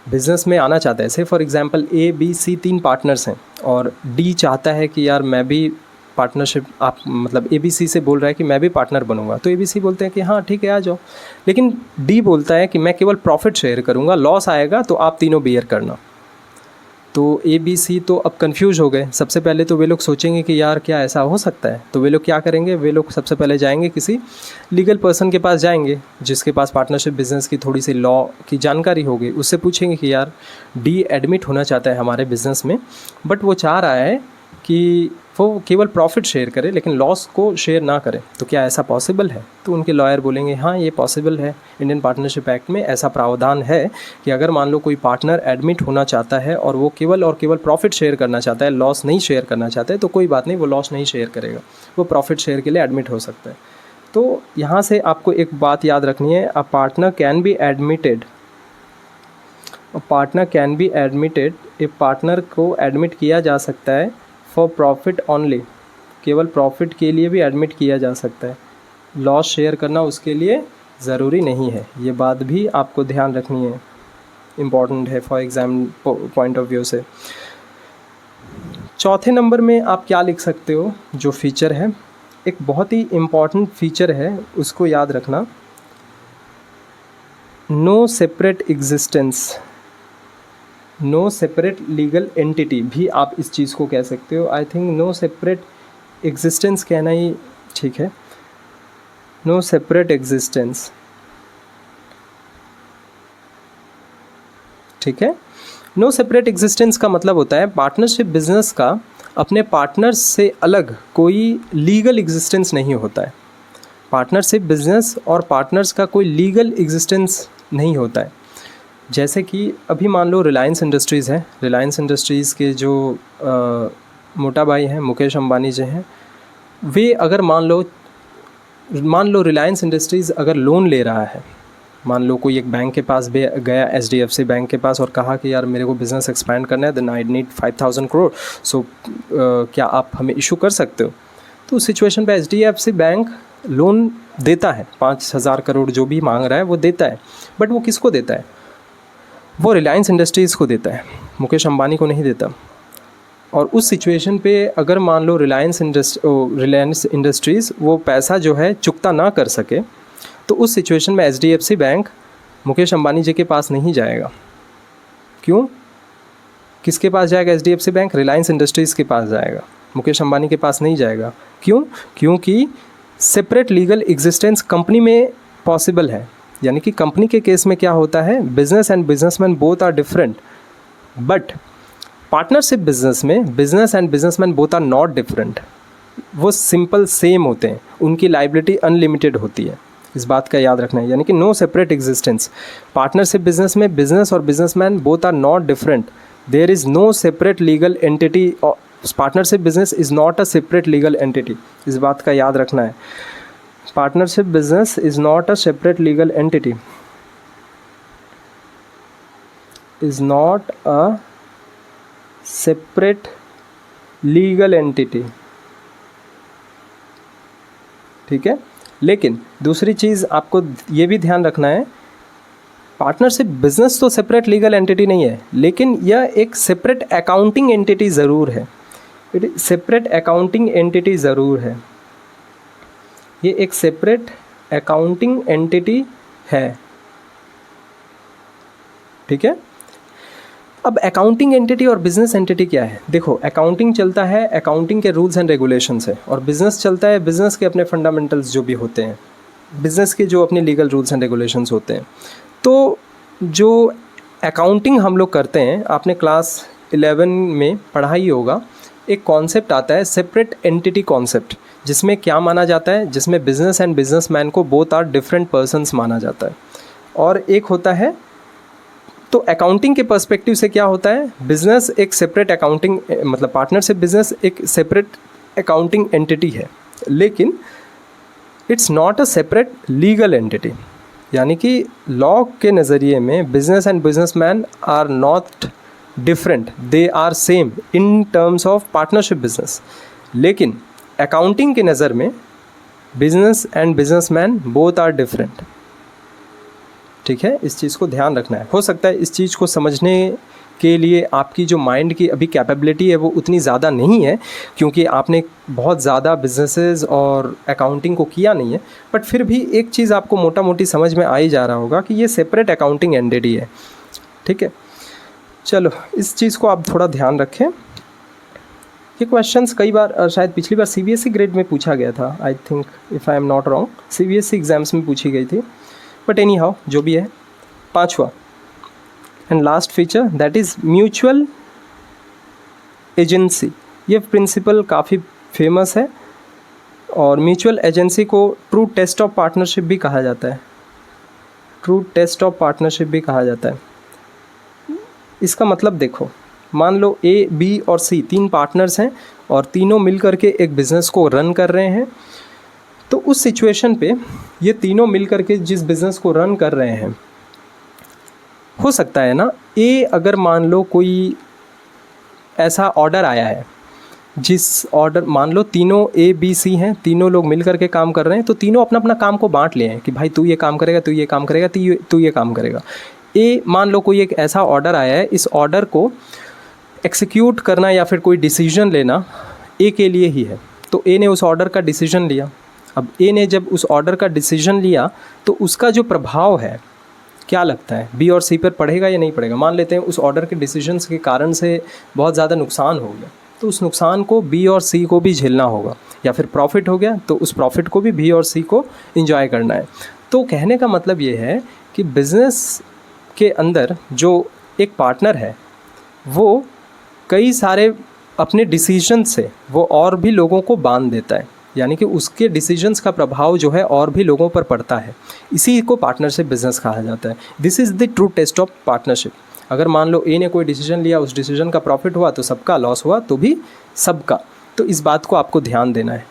Speaker 1: बिज़नेस में आना चाहता है, से फॉर एग्जांपल ABC 3 पार्टनर्स हैं और D चाहता है कि यार मैं भी पार्टनरशिप, आप मतलब ABC से बोल रहा है कि मैं भी पार्टनर बनूंगा, तो ABC बोलते हैं कि हाँ ठीक है आ जाओ। लेकिन D बोलता है कि मैं केवल प्रॉफिट शेयर करूँगा, लॉस आएगा तो आप तीनों बियर करना। तो ABC तो अब कंफ्यूज हो गए। सबसे पहले तो वे लोग सोचेंगे कि यार क्या ऐसा हो सकता है, तो वे लोग क्या करेंगे, वे लोग सबसे पहले जाएंगे किसी लीगल पर्सन के पास जाएंगे जिसके पास पार्टनरशिप बिज़नेस की थोड़ी सी लॉ की जानकारी होगी। उससे पूछेंगे कि यार D एडमिट होना चाहता है हमारे बिज़नेस में, बट वो चाह रहा है कि वो केवल प्रॉफिट शेयर करे लेकिन लॉस को शेयर ना करे, तो क्या ऐसा पॉसिबल है। तो उनके लॉयर बोलेंगे हाँ ये पॉसिबल है, इंडियन पार्टनरशिप एक्ट में ऐसा प्रावधान है कि अगर मान लो कोई पार्टनर एडमिट होना चाहता है और वो केवल प्रॉफिट शेयर करना चाहता है, लॉस नहीं शेयर करना चाहता है, तो कोई बात नहीं, वो लॉस नहीं शेयर करेगा, वो प्रॉफिट शेयर के लिए एडमिट हो सकता है। तो यहाँ से आपको एक बात याद रखनी है, a partner can be admitted, एक पार्टनर को एडमिट किया जा सकता है फॉर प्रॉफिट ओनली, केवल प्रॉफिट के लिए भी एडमिट किया जा सकता है, लॉस शेयर करना उसके लिए ज़रूरी नहीं है। ये बात भी आपको ध्यान रखनी है, इम्पॉर्टेंट है for exam point of view से। चौथे नंबर में आप क्या लिख सकते हो, जो फीचर है, एक बहुत ही इम्पॉर्टेंट फीचर है, उसको याद रखना, no separate existence, no separate legal entity भी आप इस चीज़ को कह सकते हो। I think no separate existence कहना ही ठीक है, नो सेपरेट एग्जिस्टेंस, ठीक है। नो सेपरेट एग्जिस्टेंस का मतलब होता है पार्टनरशिप बिजनेस का अपने पार्टनर्स से अलग कोई लीगल एग्जिस्टेंस नहीं होता है। पार्टनरशिप बिजनेस और पार्टनर्स का कोई लीगल एग्जिस्टेंस नहीं होता है। जैसे कि अभी मान लो रिलायंस इंडस्ट्रीज़ है, रिलायंस इंडस्ट्रीज़ के जो मोटा भाई हैं मुकेश अंबानी जी हैं, वे अगर मान लो रिलायंस इंडस्ट्रीज़ अगर लोन ले रहा है, मान लो कोई एक बैंक के पास गया, HDFC बैंक के पास, और कहा कि यार मेरे को बिज़नेस एक्सपैंड करना है, देन आई नीड 5,000 करोड़, सो क्या आप हमें इशू कर सकते हो? तो उस सिचुएशन पे HDFC बैंक लोन देता है, 5,000 करोड़ जो भी मांग रहा है वो देता है। बट वो किसको देता है? वो रिलायंस इंडस्ट्रीज़ को देता है, मुकेश अंबानी को नहीं देता। और उस सिचुएशन पे अगर मान लो रिलायंस इंडस्ट्रीज़ वो पैसा जो है चुकता ना कर सके, तो उस सिचुएशन में HDFC बैंक मुकेश अंबानी जी के पास नहीं जाएगा। क्यों? किसके पास जाएगा HDFC बैंक? रिलायंस इंडस्ट्रीज़ के पास जाएगा, मुकेश अंबानी के पास नहीं जाएगा। क्यों? क्योंकि सेपरेट लीगल एग्जिस्टेंस कंपनी में पॉसिबल है। यानी कि कंपनी के केस में क्या होता है, business and businessman both are different, but partnership business में business and businessman both are not different. वो सिंपल सेम होते हैं, उनकी लाइबिलिटी अनलिमिटेड होती है, इस बात का याद रखना है। यानी कि no separate existence. Partnership business में बिजनेस और businessman both are not different, there is no separate legal entity. Partnership business is not a separate legal entity, इस बात का याद रखना है। Partnership business is not a separate legal entity, is not a separate legal entity, ठीक है। लेकिन दूसरी चीज़ आपको ये भी ध्यान रखना है, पार्टनरशिप बिजनेस तो सेपरेट लीगल एंटिटी नहीं है, लेकिन यह एक सेपरेट अकाउंटिंग एंटिटी ज़रूर है। सेपरेट अकाउंटिंग एंटिटी ज़रूर है, ये एक सेपरेट अकाउंटिंग एंटिटी है, ठीक है। अब अकाउंटिंग एंटिटी और बिजनेस एंटिटी क्या है? देखो, अकाउंटिंग चलता है अकाउंटिंग के रूल्स एंड रेगुलेशन से, और बिज़नेस चलता है बिज़नेस के अपने फंडामेंटल्स जो भी होते हैं, बिज़नेस के जो अपने लीगल रूल्स एंड रेगुलेशंस होते हैं। तो जो अकाउंटिंग हम लोग करते हैं, आपने क्लास 11 में पढ़ा ही होगा, एक कॉन्सेप्ट आता है सेपरेट एंटिटी कॉन्सेप्ट, जिसमें क्या माना जाता है, जिसमें बिजनेस एंड बिजनेसमैन को बोथ आर डिफरेंट पर्सन्स माना जाता है। और एक होता है, तो अकाउंटिंग के पर्सपेक्टिव से क्या होता है, बिजनेस एक सेपरेट अकाउंटिंग, मतलब पार्टनरशिप बिजनेस एक सेपरेट अकाउंटिंग एंटिटी है, लेकिन it's not a separate legal entity. यानी कि लॉ के नज़रिए में business and businessman are not different, they are same in terms of partnership business. लेकिन अकाउंटिंग की नज़र में business and businessman both are different, ठीक है। इस चीज़ को ध्यान रखना है। हो सकता है इस चीज़ को समझने के लिए आपकी जो माइंड की अभी कैपेबिलिटी है वो उतनी ज़्यादा नहीं है, क्योंकि आपने बहुत ज़्यादा बिजनेसेस और अकाउंटिंग को किया नहीं है, बट फिर भी एक चीज़ आपको मोटा मोटी समझ में आ ही जा रहा होगा कि ये सेपरेट अकाउंटिंग एंटिटी है, ठीक है। चलो, इस चीज़ को आप थोड़ा ध्यान रखें। ये क्वेश्चंस कई बार, शायद पिछली बार CBSE ग्रेड में पूछा गया था, I think, if I am not wrong, CBSE exams में पूछी गई थी, बट एनी हाउ जो भी है। पांचवा and last feature, that is mutual agency. ये प्रिंसिपल काफ़ी फेमस है, और म्यूचुअल एजेंसी को ट्रू टेस्ट ऑफ पार्टनरशिप भी कहा जाता है, ट्रू टेस्ट ऑफ पार्टनरशिप भी कहा जाता है। इसका मतलब देखो, मान लो A, B और C तीन पार्टनर्स हैं, और तीनों मिल करके एक बिज़नेस को रन कर रहे हैं। तो उस सिचुएशन पे ये तीनों मिल करके जिस बिज़नेस को रन कर रहे हैं, हो सकता है ना, A अगर मान लो कोई ऐसा ऑर्डर आया है, जिस ऑर्डर, मान लो तीनों A, B, C हैं, तीनों लोग मिल करके काम कर रहे हैं, तो तीनों अपना अपना काम को बांट लिए हैं कि भाई तू ये काम करेगा, तू ये काम करेगा, तू ये काम करेगा। A, मान लो कोई एक ऐसा ऑर्डर आया है, इस ऑर्डर को एक्सिक्यूट करना या फिर कोई डिसीजन लेना A के लिए ही है, तो A ने उस ऑर्डर का डिसीजन लिया। अब A ने जब उस ऑर्डर का डिसीजन लिया, तो उसका जो प्रभाव है, क्या लगता है, B और C पर पड़ेगा या नहीं पड़ेगा? मान लेते हैं उस ऑर्डर के डिसीजंस के कारण से बहुत ज़्यादा नुकसान हो गया, तो उस नुकसान को B और C को भी झेलना होगा, या फिर प्रॉफिट हो गया तो उस प्रॉफिट को भी B और C को इंजॉय करना है। तो कहने का मतलब ये है कि बिज़नेस के अंदर जो एक पार्टनर है, वो कई सारे अपने डिसीजन से वो और भी लोगों को बांध देता है, यानी कि उसके डिसीजंस का प्रभाव जो है और भी लोगों पर पड़ता है। इसी को पार्टनरशिप बिजनेस कहा जाता है। This is the true test of partnership. अगर मान लो A ने कोई डिसीजन लिया, उस डिसीजन का प्रॉफिट हुआ तो सबका, लॉस हुआ तो भी सबका। तो इस बात को आपको ध्यान देना है।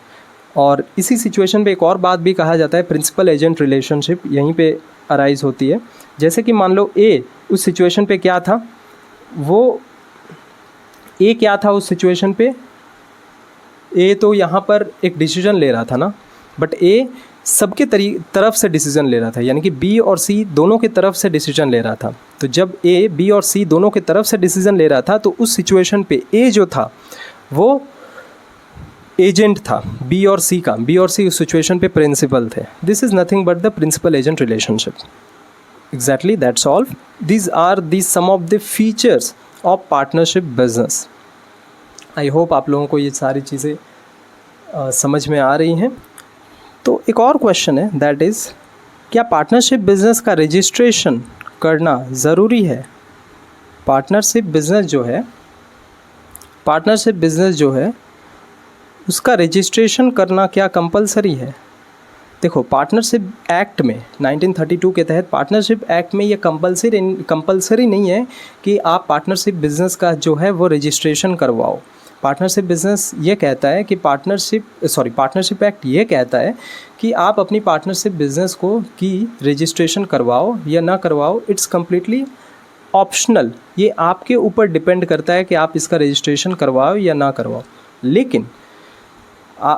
Speaker 1: और इसी सिचुएशन पे एक और बात भी कहा जाता है, प्रिंसिपल एजेंट रिलेशनशिप यहीं पे अराइज होती है। जैसे कि मान लो ए उस सिचुएशन पे क्या था, वो ए क्या था उस सिचुएशन पे, ए तो यहाँ पर एक डिसीजन ले रहा था ना, बट ए सबके तरफ से डिसीजन ले रहा था, यानी कि बी और सी दोनों की तरफ से डिसीजन ले रहा था। तो जब ए बी और सी दोनों की तरफ से डिसीजन ले रहा था तो उस सिचुएशन पे ए जो था वो एजेंट था बी और सी का, बी और सी उस सिचुएशन पे प्रिंसिपल थे। This is nothing but the principal agent relationship. Exactly that's all. These are the some of the features of partnership business. I hope आप लोगों को ये सारी चीज़ें समझ में आ रही हैं। तो एक और क्वेश्चन है, दैट इज़ क्या पार्टनरशिप बिजनेस का रजिस्ट्रेशन करना ज़रूरी है? पार्टनरशिप बिजनेस जो है उसका रजिस्ट्रेशन करना क्या कंपलसरी है? देखो, पार्टनरशिप एक्ट में 1932 के तहत पार्टनरशिप एक्ट में ये कंपलसरी नहीं है कि आप पार्टनरशिप बिजनेस का जो है वो रजिस्ट्रेशन करवाओ। पार्टनरशिप बिजनेस ये कहता है कि पार्टनरशिप एक्ट ये कहता है कि आप अपनी पार्टनरशिप बिजनेस को की रजिस्ट्रेशन करवाओ या ना करवाओ, इट्स कम्प्लीटली ऑप्शनल। ये आपके ऊपर डिपेंड करता है कि आप इसका रजिस्ट्रेशन करवाओ या ना करवाओ। लेकिन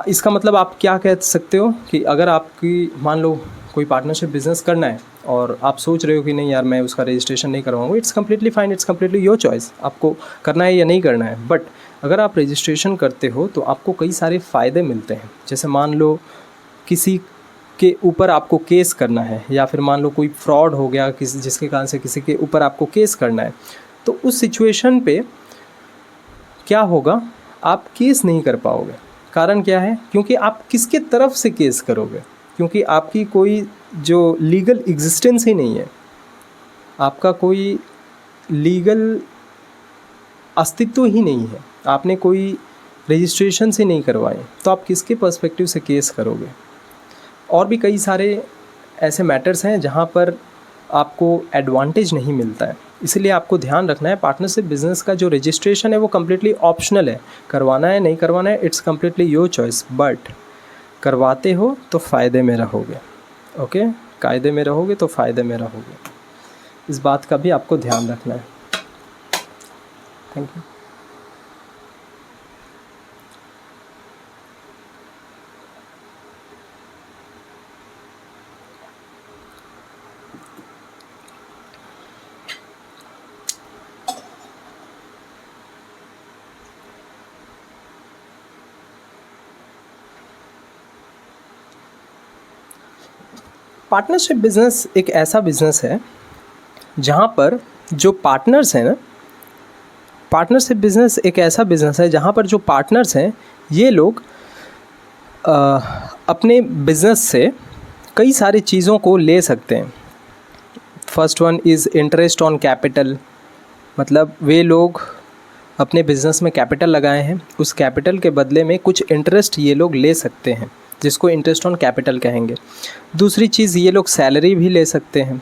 Speaker 1: इसका मतलब आप क्या कह सकते हो कि अगर आपकी मान लो कोई पार्टनरशिप बिजनेस करना है और आप सोच रहे हो कि नहीं यार मैं उसका रजिस्ट्रेशन नहीं करवाऊंगा, it's completely fine, it's completely your choice, आपको करना है या नहीं करना है। बट अगर आप रजिस्ट्रेशन करते हो तो आपको कई सारे फ़ायदे मिलते हैं। जैसे मान लो किसी के ऊपर आपको केस करना है, या फिर मान लो कोई फ्रॉड हो गया जिसके कारण से किसी के ऊपर आपको केस करना है, तो उस सिचुएशन पे क्या होगा, आप केस नहीं कर पाओगे। कारण क्या है? क्योंकि आप किसके तरफ से केस करोगे, क्योंकि आपकी कोई जो लीगल एग्जिस्टेंस ही नहीं है, आपका कोई लीगल अस्तित्व ही नहीं है, आपने कोई रजिस्ट्रेशन से नहीं करवाए, तो आप किसके पर्सपेक्टिव से केस करोगे। और भी कई सारे ऐसे मैटर्स हैं जहाँ पर आपको एडवांटेज नहीं मिलता है। इसलिए आपको ध्यान रखना है, पार्टनरशिप बिजनेस का जो रजिस्ट्रेशन है वो कम्प्लीटली ऑप्शनल है, करवाना है नहीं करवाना है it's completely your choice, but करवाते हो तो फ़ायदे में रहोगे। ओके, कायदे में रहोगे तो फ़ायदे में रहोगे, इस बात का भी आपको ध्यान रखना है। Thank you. पार्टनरशिप बिज़नेस एक ऐसा बिज़नेस है जहाँ पर जो पार्टनर्स हैं ना, पार्टनरशिप बिज़नेस एक ऐसा बिज़नेस है जहाँ पर जो पार्टनर्स हैं ये लोग अपने बिज़नेस से कई सारी चीज़ों को ले सकते हैं। First one is interest on capital, मतलब वे लोग अपने बिज़नेस में कैपिटल लगाए हैं, उस कैपिटल के बदले में कुछ इंटरेस्ट ये लोग ले सकते हैं, जिसको इंटरेस्ट ऑन कैपिटल कहेंगे। दूसरी चीज़, ये लोग सैलरी भी ले सकते हैं।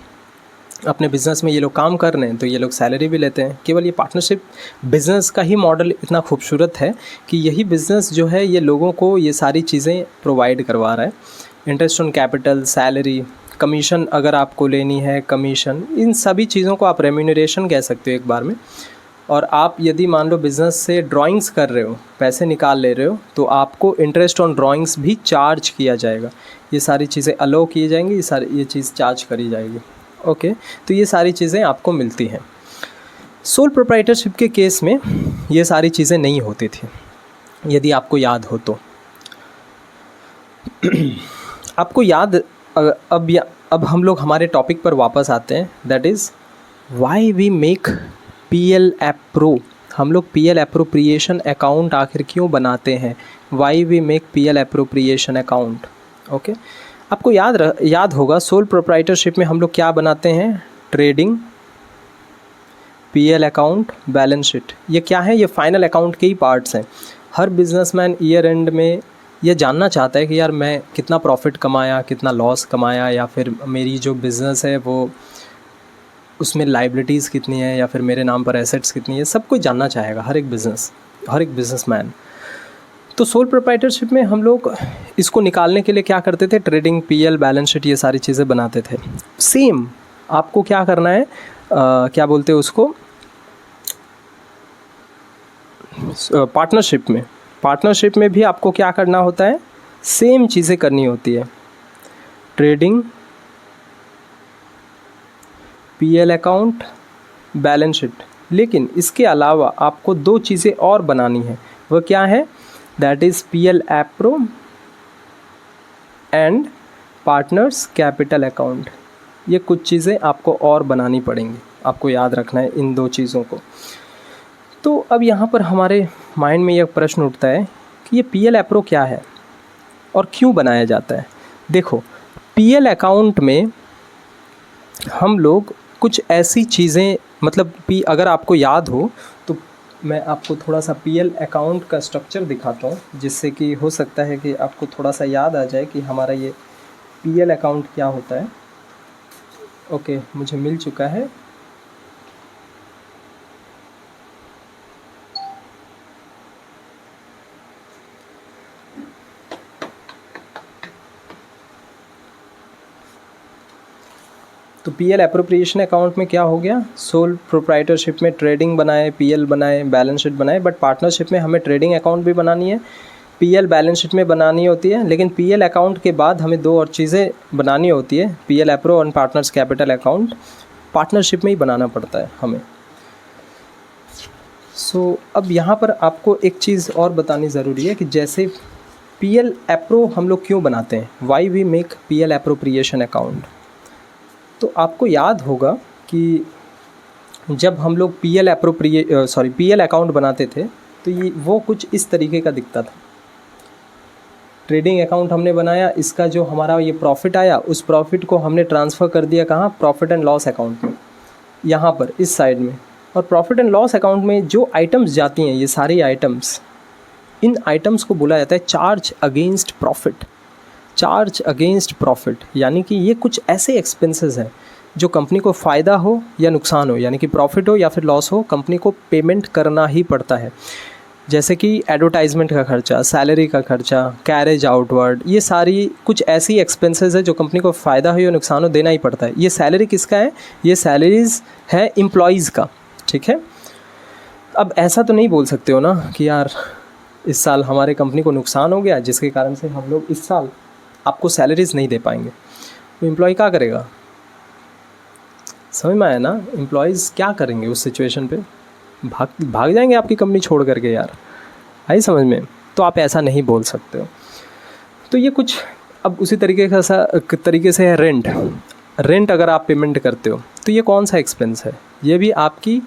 Speaker 1: अपने बिज़नेस में ये लोग काम कर रहे हैं तो ये लोग सैलरी भी लेते हैं। केवल ये पार्टनरशिप बिज़नेस का ही मॉडल इतना खूबसूरत है कि यही बिज़नेस जो है ये लोगों को ये सारी चीज़ें प्रोवाइड करवा रहा है। Interest on capital, salary, commission अगर आपको लेनी है कमीशन, इन सभी चीज़ों को आप रेम्यूनरेशन कह सकते हो एक बार में। और आप यदि मान लो बिज़नेस से ड्राइंग्स कर रहे हो, पैसे निकाल ले रहे हो, तो आपको इंटरेस्ट ऑन ड्राइंग्स भी चार्ज किया जाएगा। ये सारी चीज़ें अलाउ की जाएंगी, ये चीज़ चार्ज करी जाएगी। ओके, तो ये सारी चीज़ें आपको मिलती हैं। सोल प्रोप्राइटरशिप के केस में ये सारी चीज़ें नहीं होती थी, यदि आपको याद हो तो। आपको याद, अब हम लोग हमारे टॉपिक पर वापस आते हैं, that is why we make PL appro. हम लोग PL एप्रोप्रिएशन अकाउंट आखिर क्यों बनाते हैं? Why we make PL appropriation account. Okay, आपको याद होगा सोल प्रोप्राइटरशिप में हम लोग क्या बनाते हैं? Trading, PL account, balance sheet. ये क्या है? ये फाइनल अकाउंट के ही पार्ट्स हैं। हर बिजनेसमैन ईयर एंड में ये जानना चाहता है कि यार मैं कितना प्रॉफिट कमाया, कितना लॉस कमाया, या फिर मेरी जो बिज़नेस है वो उसमें लाइबिलिटीज़ कितनी है, या फिर मेरे नाम पर एसेट्स कितनी है, सब कुछ जानना चाहेगा हर एक बिज़नेसमैन। तो सोल प्रोप्राइटरशिप में हम लोग इसको निकालने के लिए क्या करते थे, ट्रेडिंग, पीएल, बैलेंस शीट, ये सारी चीज़ें बनाते थे। सेम आपको क्या करना है, क्या बोलते हैं उसको, पार्टनरशिप में भी आपको क्या करना होता है, सेम चीज़ें करनी होती है। Trading, PL account, balance sheet. लेकिन इसके अलावा आपको 2 चीज़ें और बनानी है। वह क्या है, that is PL appro and partners capital account. ये कुछ चीज़ें आपको और बनानी पड़ेंगी, आपको याद रखना है इन 2 चीज़ों को। तो अब यहाँ पर हमारे माइंड में यह प्रश्न उठता है कि ये पीएल एप्रो क्या है और क्यों बनाया जाता है। देखो, पीएल अकाउंट में हम लोग कुछ ऐसी चीज़ें, मतलब अगर आपको याद हो तो मैं आपको थोड़ा सा पीएल अकाउंट का स्ट्रक्चर दिखाता हूँ, जिससे कि हो सकता है कि आपको थोड़ा सा याद आ जाए कि हमारा ये पीएल अकाउंट क्या होता है। ओके, मुझे मिल चुका है। तो पीएल एप्रोप्रिएशन अकाउंट में क्या हो गया, सोल प्रोप्राइटरशिप में ट्रेडिंग बनाए, पीएल बनाए, बैलेंस शीट बनाए, बट पार्टनरशिप में हमें ट्रेडिंग अकाउंट भी बनानी है, पीएल बैलेंस शीट में बनानी होती है। लेकिन पीएल अकाउंट के बाद हमें 2 और चीज़ें बनानी होती है, पीएल एप्रो और पार्टनर्स कैपिटल अकाउंट पार्टनरशिप में ही बनाना पड़ता है हमें। सो अब यहाँ पर आपको एक चीज़ और बतानी ज़रूरी है कि जैसे पीएल एप्रो हम लोग क्यों बनाते हैं, why we make PL appropriation account. तो आपको याद होगा कि जब हम लोग पीएल अकाउंट बनाते थे तो ये वो कुछ इस तरीके का दिखता था। ट्रेडिंग अकाउंट हमने बनाया, इसका जो हमारा ये प्रॉफिट आया, उस प्रॉफिट को हमने ट्रांसफ़र कर दिया कहाँ, प्रॉफिट एंड लॉस अकाउंट में, यहाँ पर इस साइड में। और प्रॉफिट एंड लॉस अकाउंट में जो आइटम्स जाती हैं, ये सारी आइटम्स, इन आइटम्स को बोला जाता है charge against profit. Charge against profit यानी कि ये कुछ ऐसे एक्सपेंसेस हैं जो कंपनी को फ़ायदा हो या नुकसान हो, यानी कि प्रॉफिट हो या फिर लॉस हो, कंपनी को पेमेंट करना ही पड़ता है। जैसे कि एडवर्टाइजमेंट का खर्चा, सैलरी का खर्चा, कैरेज आउटवर्ड, ये सारी कुछ ऐसी एक्सपेंसेस है जो कंपनी को फ़ायदा हो या नुकसान हो देना ही पड़ता है। ये सैलरी किसका है, ये सैलरीज़ है एम्प्लॉयज़ का, ठीक है। अब ऐसा तो नहीं बोल सकते हो ना कि यार इस साल हमारे कंपनी को नुकसान हो गया जिसके कारण से हम लोग इस साल आपको सैलरीज़ नहीं दे पाएंगे। तो एम्प्लॉय क्या करेगा, समझ में आया ना, एम्प्लॉयज़ क्या करेंगे उस सिचुएशन पे, भाग जाएंगे आपकी कंपनी छोड़ करके, यार आई समझ में। तो आप ऐसा नहीं बोल सकते हो। तो ये कुछ अब उसी तरीके से है रेंट अगर आप पेमेंट करते हो तो ये कौन सा एक्सपेंस है, ये भी आपकी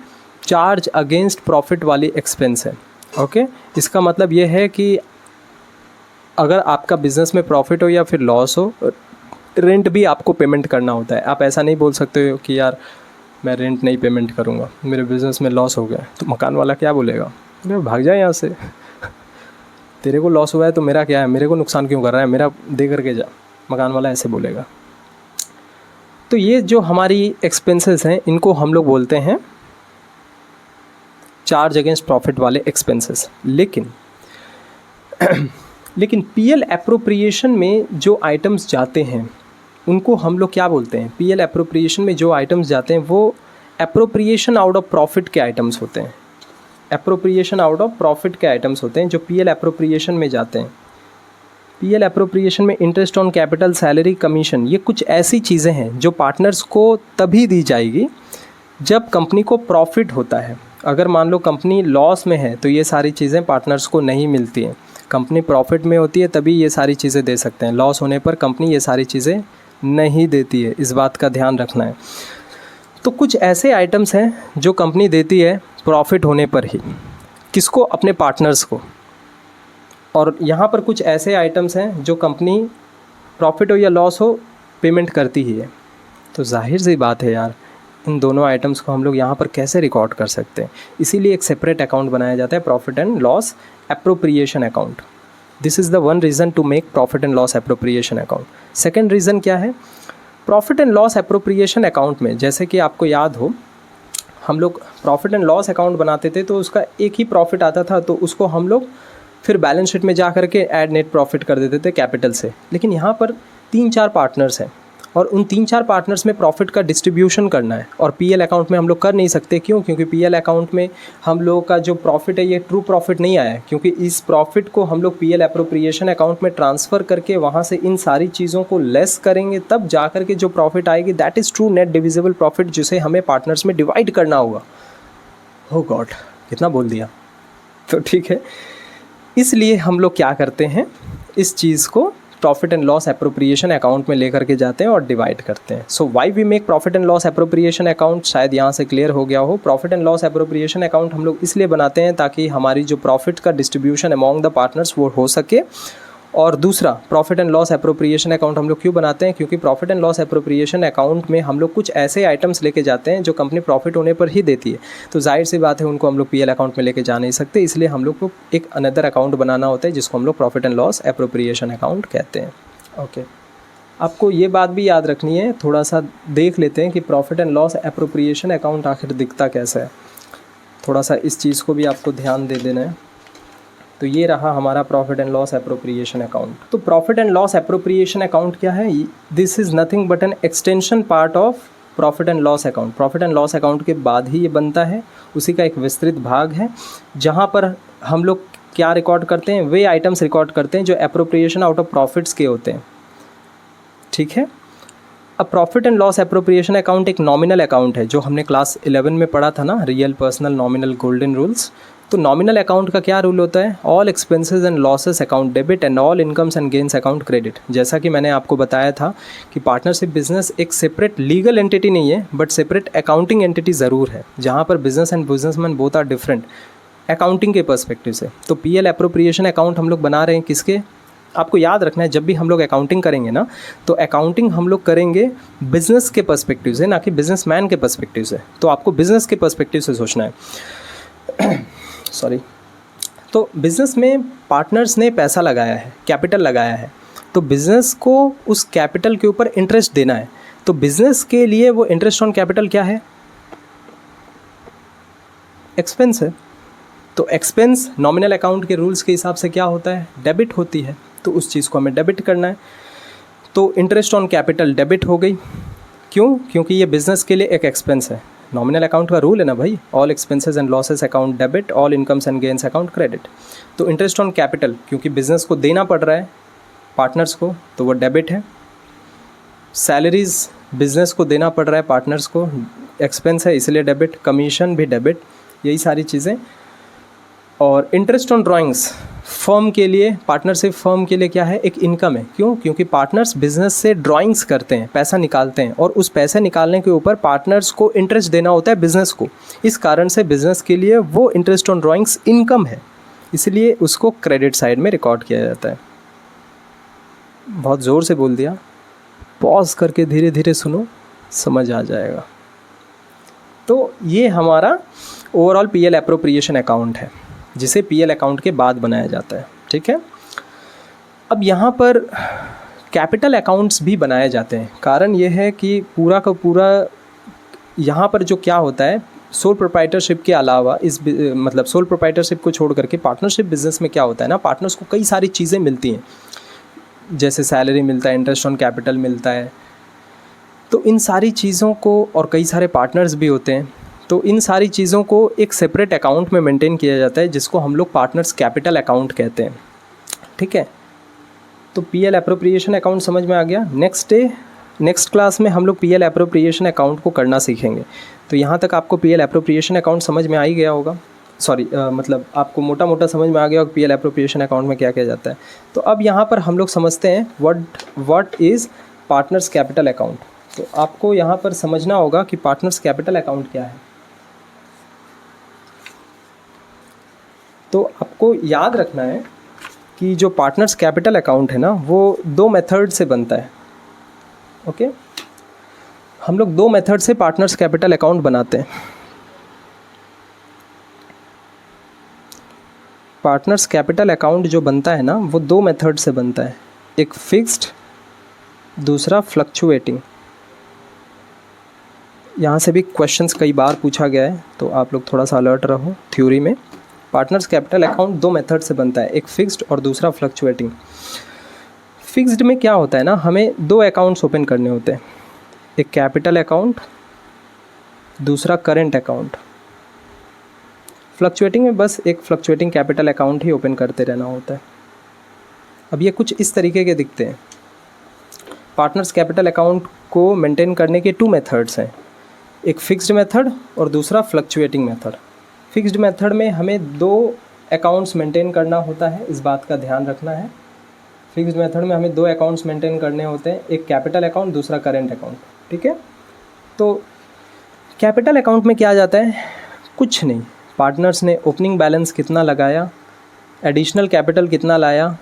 Speaker 1: चार्ज अगेंस्ट प्रॉफिट वाली एक्सपेंस है। ओके, इसका मतलब ये है कि अगर आपका बिज़नेस में प्रॉफिट हो या फिर लॉस हो, रेंट भी आपको पेमेंट करना होता है। आप ऐसा नहीं बोल सकते हो कि यार मैं रेंट नहीं पेमेंट करूँगा, मेरे बिज़नेस में लॉस हो गया, तो मकान वाला क्या बोलेगा, अरे भाग जाए यहाँ से, तेरे को लॉस हुआ है तो मेरा क्या है, मेरे को नुकसान क्यों कर रहा है, मेरा दे करके जा, मकान वाला ऐसे बोलेगा। तो ये जो हमारी एक्सपेंसेस हैं इनको हम लोग बोलते हैं चार्ज अगेंस्ट प्रॉफिट वाले एक्सपेंसेस। लेकिन पीएल एप्रोप्रिएशन में जो आइटम्स जाते हैं उनको हम लोग क्या बोलते हैं, पीएल एप्रोप्रिएशन में जो आइटम्स जाते हैं वो एप्रोप्रिएशन आउट ऑफ प्रॉफिट के आइटम्स होते हैं। एप्रोप्रिएशन आउट ऑफ प्रॉफिट के आइटम्स होते हैं जो पीएल एप्रोप्रिएशन में जाते हैं। पीएल एप्रोप्रिएशन में interest on capital, salary, commission, ये कुछ ऐसी चीज़ें हैं जो पार्टनर्स को तभी दी जाएगी जब कंपनी को प्रॉफिट होता है। अगर मान लो कंपनी लॉस में है तो ये सारी चीज़ें पार्टनर्स को नहीं मिलती हैं। कंपनी प्रॉफिट में होती है तभी ये सारी चीज़ें दे सकते हैं, लॉस होने पर कंपनी ये सारी चीज़ें नहीं देती है, इस बात का ध्यान रखना है। तो कुछ ऐसे आइटम्स हैं जो कंपनी देती है प्रॉफिट होने पर ही, किसको, अपने पार्टनर्स को। और यहाँ पर कुछ ऐसे आइटम्स हैं जो कंपनी प्रॉफिट हो या लॉस हो पेमेंट करती ही है। तो जाहिर सी बात है यार, इन दोनों आइटम्स को हम लोग यहाँ पर कैसे रिकॉर्ड कर सकते हैं, इसीलिए एक सेपरेट अकाउंट बनाया जाता है, profit and loss appropriation account. This is the one reason to make profit and loss appropriation account. Second reason क्या है, profit and loss appropriation account में जैसे कि आपको याद हो हम लोग प्रॉफिट एंड लॉस अकाउंट बनाते थे तो उसका एक ही प्रॉफिट आता था, तो उसको हम लोग फिर बैलेंस शीट में जा कर के ऐड नेट प्रॉफिट कर देते थे कैपिटल से। लेकिन यहाँ पर 3-4 पार्टनर्स हैं और उन 3-4 पार्टनर्स में प्रॉफिट का डिस्ट्रीब्यूशन करना है, और पीएल अकाउंट में हम लोग कर नहीं सकते। क्यों? क्योंकि पीएल अकाउंट में हम लोगों का जो प्रॉफिट है ये ट्रू प्रॉफिट नहीं आया है, क्योंकि इस प्रॉफिट को हम लोग पीएल एप्रोप्रिएशन अकाउंट में ट्रांसफ़र करके वहाँ से इन सारी चीज़ों को लेस करेंगे, तब जा कर के जो प्रॉफिट आएगी that is true net divisible profit, जिसे हमें पार्टनर्स में डिवाइड करना होगा। हो गॉड, कितना बोल दिया। तो ठीक है, इसलिए हम लोग क्या करते हैं, इस चीज़ को profit and loss appropriation account में लेकर के जाते हैं और डिवाइड करते हैं। So why we make profit and loss appropriation account, शायद यहाँ से क्लियर हो गया हो। Profit and loss appropriation account हम लोग इसलिए बनाते हैं ताकि हमारी जो प्रॉफिट का डिस्ट्रीब्यूशन अमॉन्ग द पार्टनर्स वो हो सके। और दूसरा, profit and loss appropriation account हम लोग क्यों बनाते हैं? क्योंकि profit and loss appropriation account में हम लोग कुछ ऐसे आइटम्स लेके जाते हैं जो कंपनी प्रॉफिट होने पर ही देती है, तो जाहिर सी बात है उनको हम लोग पीएल अकाउंट में लेके जा नहीं सकते। इसलिए हम लोग को एक अनदर अकाउंट बनाना होता है जिसको हम लोग profit and loss appropriation account कहते हैं। ओके, आपको ये बात भी याद रखनी है, थोड़ा सा देख लेते हैं कि profit and loss appropriation account आखिर दिखता कैसा है। थोड़ा सा इस चीज़ को भी आपको ध्यान दे देना है। तो ये रहा हमारा profit and loss appropriation account. तो profit and loss appropriation account क्या है? This is nothing but an extension part of profit and loss account. Profit and loss account के बाद ही ये बनता है, उसी का एक विस्तृत भाग है जहाँ पर हम लोग क्या रिकॉर्ड करते हैं, वे आइटम्स रिकॉर्ड करते हैं जो एप्रोप्रिएशन आउट ऑफ प्रॉफिट्स के होते हैं। ठीक है, अब profit and loss appropriation account एक नॉमिनल अकाउंट है, जो हमने क्लास 11 में पढ़ा था ना, real, personal, nominal, golden rules. तो नॉमिनल अकाउंट का क्या रूल होता है? All expenses and losses account debit and all incomes and gains account credit. जैसा कि मैंने आपको बताया था कि पार्टनरशिप बिजनेस एक सेपरेट लीगल एंटिटी नहीं है, बट सेपरेट अकाउंटिंग एंटिटी ज़रूर है, जहाँ पर business and businessman both are different accounting के पर्सपेक्टिव से। तो पीएल एप्रोप्रिएशन अकाउंट हम लोग बना रहे हैं किसके? आपको याद रखना है, जब भी हम लोग अकाउंटिंग करेंगे ना, तो अकाउंटिंग हम लोग करेंगे बिजनेस के पर्सपेक्टिव से, ना कि बिजनेसमैन के पर्सपेक्टिव से। तो आपको बिजनेस के पर्सपेक्टिव से सोचना है। सॉरी। तो बिज़नेस में पार्टनर्स ने पैसा लगाया है, कैपिटल लगाया है, तो बिज़नेस को उस कैपिटल के ऊपर इंटरेस्ट देना है। तो बिज़नेस के लिए वो इंटरेस्ट ऑन कैपिटल क्या है? एक्सपेंस है। तो एक्सपेंस नॉमिनल अकाउंट के रूल्स के हिसाब से क्या होता है? डेबिट होती है। तो उस चीज़ को हमें डेबिट करना है। तो इंटरेस्ट ऑन कैपिटल डेबिट हो गई। क्यों? क्योंकि ये बिज़नेस के लिए एक एक्सपेंस है। नॉमिनल अकाउंट का रूल है ना भाई, all expenses and losses account debit, all incomes and gains account credit. तो इंटरेस्ट ऑन कैपिटल, क्योंकि बिज़नेस को देना पड़ रहा है पार्टनर्स को, तो वो डेबिट है। सैलरीज़ बिज़नेस को देना पड़ रहा है पार्टनर्स को, एक्सपेंस है इसलिए डेबिट। कमीशन भी डेबिट, यही सारी चीज़ें। और इंटरेस्ट ऑन ड्राइंग्स फर्म के लिए, पार्टनरशिप फर्म के लिए क्या है? एक इनकम है। क्यों? क्योंकि पार्टनर्स बिजनेस से ड्राइंग्स करते हैं, पैसा निकालते हैं, और उस पैसे निकालने के ऊपर पार्टनर्स को इंटरेस्ट देना होता है बिज़नेस को। इस कारण से बिज़नेस के लिए वो इंटरेस्ट ऑन ड्राइंग्स इनकम है, इसलिए उसको क्रेडिट साइड में रिकॉर्ड किया जाता है। बहुत ज़ोर से बोल दिया, पॉज करके धीरे धीरे सुनो, समझ आ जाएगा। तो ये हमारा ओवरऑल पीएल एप्रोप्रिएशन अकाउंट है, जिसे पीएल अकाउंट के बाद बनाया जाता है। ठीक है, अब यहाँ पर कैपिटल अकाउंट्स भी बनाए जाते हैं। कारण ये है कि पूरा का पूरा यहाँ पर जो क्या होता है, सोल प्रोप्राइटरशिप के अलावा मतलब सोल प्रोप्राइटरशिप को छोड़ करके पार्टनरशिप बिजनेस में क्या होता है ना, पार्टनर्स को कई सारी चीज़ें मिलती हैं, जैसे सैलरी मिलता है, इंटरेस्ट ऑन कैपिटल मिलता है। तो इन सारी चीज़ों को, और कई सारे पार्टनर्स भी होते हैं, तो इन सारी चीज़ों को एक सेपरेट अकाउंट में मेंटेन किया जाता है, जिसको हम लोग पार्टनर्स कैपिटल अकाउंट कहते हैं। ठीक है, तो पीएल एप्रोप्रिएशन अकाउंट समझ में आ गया। नेक्स्ट क्लास में हम लोग पीएल एप्रोप्रिएशन अकाउंट को करना सीखेंगे। तो यहाँ तक आपको पीएल एप्रोप्रिएशन अकाउंट समझ में आ ही गया होगा। मतलब आपको मोटा मोटा समझ में आ गया होगा पीएल एप्रोप्रिएशन अकाउंट में क्या किया जाता है। तो अब यहाँ पर हम लोग समझते हैं what is partners capital account. तो आपको यहाँ पर समझना होगा कि पार्टनर्स कैपिटल अकाउंट क्या है। तो आपको याद रखना है कि जो पार्टनर्स कैपिटल अकाउंट है ना, वो 2 मेथड से बनता है। ओके, हम लोग 2 मेथड से पार्टनर्स कैपिटल अकाउंट बनाते हैं। पार्टनर्स कैपिटल अकाउंट जो बनता है ना, वो 2 मेथड से बनता है, एक फिक्स्ड, दूसरा फ्लक्चुएटिंग। यहाँ से भी क्वेश्चंस कई बार पूछा गया है, तो आप लोग थोड़ा सा अलर्ट रहो थ्योरी में। पार्टनर्स कैपिटल अकाउंट दो मेथड से बनता है, एक फिक्स्ड और दूसरा फ्लक्चुएटिंग। फिक्स्ड में क्या होता है ना, हमें दो अकाउंट्स ओपन करने होते हैं, एक कैपिटल अकाउंट, दूसरा करेंट अकाउंट। फ्लक्चुएटिंग में बस एक फ्लक्चुएटिंग कैपिटल अकाउंट ही ओपन करते रहना होता है। अब ये कुछ इस तरीके के दिखते हैं। पार्टनर्स कैपिटल अकाउंट को मेंटेन करने के टू मेथड्स हैं, एक फिक्स्ड मेथड और दूसरा फ्लक्चुएटिंग मेथड। फिक्स्ड मेथड में हमें दो अकाउंट्स मेंटेन करना होता है, इस बात का ध्यान रखना है। फिक्स्ड मेथड में हमें दो अकाउंट्स मेंटेन करने होते हैं, एक कैपिटल अकाउंट, दूसरा करेंट अकाउंट। ठीक है, तो कैपिटल अकाउंट में क्या आ जाता है, कुछ नहीं, पार्टनर्स ने ओपनिंग बैलेंस कितना लगाया, एडिशनल कैपिटल कितना लाया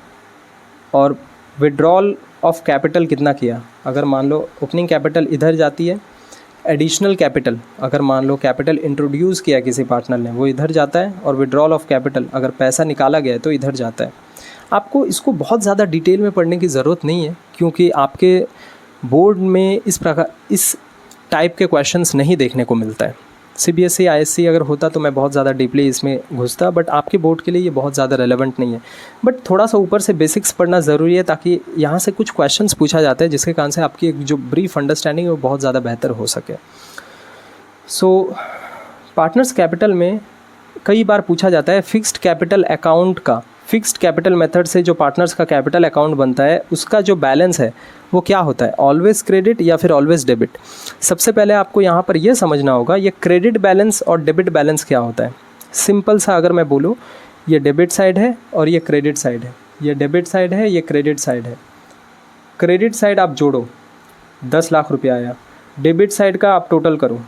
Speaker 1: और विड्रॉल ऑफ कैपिटल कितना किया। अगर मान लो ओपनिंग कैपिटल इधर जाती है, एडिशनल कैपिटल अगर मान लो कैपिटल इंट्रोड्यूस किया किसी पार्टनर ने, वो इधर जाता है, और विड्रॉल ऑफ कैपिटल अगर पैसा निकाला गया है तो इधर जाता है। आपको इसको बहुत ज़्यादा डिटेल में पढ़ने की ज़रूरत नहीं है, क्योंकि आपके बोर्ड में इस टाइप के क्वेश्चंस नहीं देखने को मिलता है। CBSE ISC अगर होता तो मैं बहुत ज़्यादा डीपली इसमें घुसता, बट आपके बोर्ड के लिए ये बहुत ज़्यादा रेलेवेंट नहीं है। बट थोड़ा सा ऊपर से बेसिक्स पढ़ना ज़रूरी है, ताकि यहाँ से कुछ क्वेश्चंस पूछा जाता है जिसके कारण से आपकी एक जो ब्रीफ अंडरस्टैंडिंग है वो बहुत ज़्यादा बेहतर हो सके। सो पार्टनर्स कैपिटल में कई बार पूछा जाता है फिक्स्ड कैपिटल अकाउंट का, फिक्स्ड कैपिटल मेथड से जो पार्टनर्स का कैपिटल अकाउंट बनता है उसका जो बैलेंस है वो क्या होता है, ऑलवेज क्रेडिट या फिर ऑलवेज डेबिट। सबसे पहले आपको यहाँ पर यह समझना होगा ये क्रेडिट बैलेंस और डेबिट बैलेंस क्या होता है। सिंपल सा अगर मैं बोलूँ, ये डेबिट साइड है और ये क्रेडिट साइड है, ये डेबिट साइड है, ये क्रेडिट साइड है। क्रेडिट साइड आप जोड़ो, 10 लाख रुपया आया, डेबिट साइड का आप टोटल करो,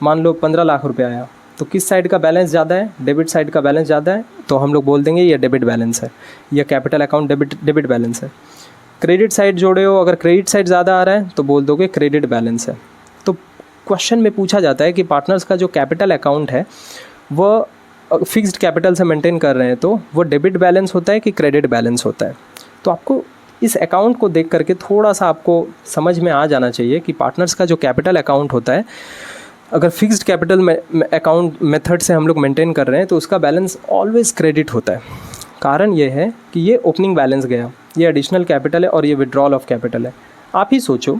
Speaker 1: मान लो 15 लाख रुपया आया, तो किस साइड का बैलेंस ज़्यादा है, डेबिट साइड का बैलेंस ज़्यादा है, तो हम लोग बोल देंगे ये डेबिट बैलेंस है, यह कैपिटल अकाउंट डेबिट बैलेंस है। क्रेडिट साइड जोड़े हो, अगर क्रेडिट साइड ज़्यादा आ रहा है तो बोल दोगे क्रेडिट बैलेंस है। तो क्वेश्चन में पूछा जाता है कि पार्टनर्स का जो कैपिटल अकाउंट है वह फिक्स्ड कैपिटल से मेंटेन कर रहे हैं, तो वो डेबिट बैलेंस होता है कि क्रेडिट बैलेंस होता है। तो आपको इस अकाउंट को देख करके थोड़ा सा आपको समझ में आ जाना चाहिए कि पार्टनर्स का जो कैपिटल अकाउंट होता है, अगर फिक्स्ड कैपिटल अकाउंट मेथड से हम लोग मेंटेन कर रहे हैं तो उसका बैलेंस ऑलवेज क्रेडिट होता है। कारण ये है कि ये ओपनिंग बैलेंस गया, ये एडिशनल कैपिटल है और ये विड्रॉल ऑफ कैपिटल है। आप ही सोचो,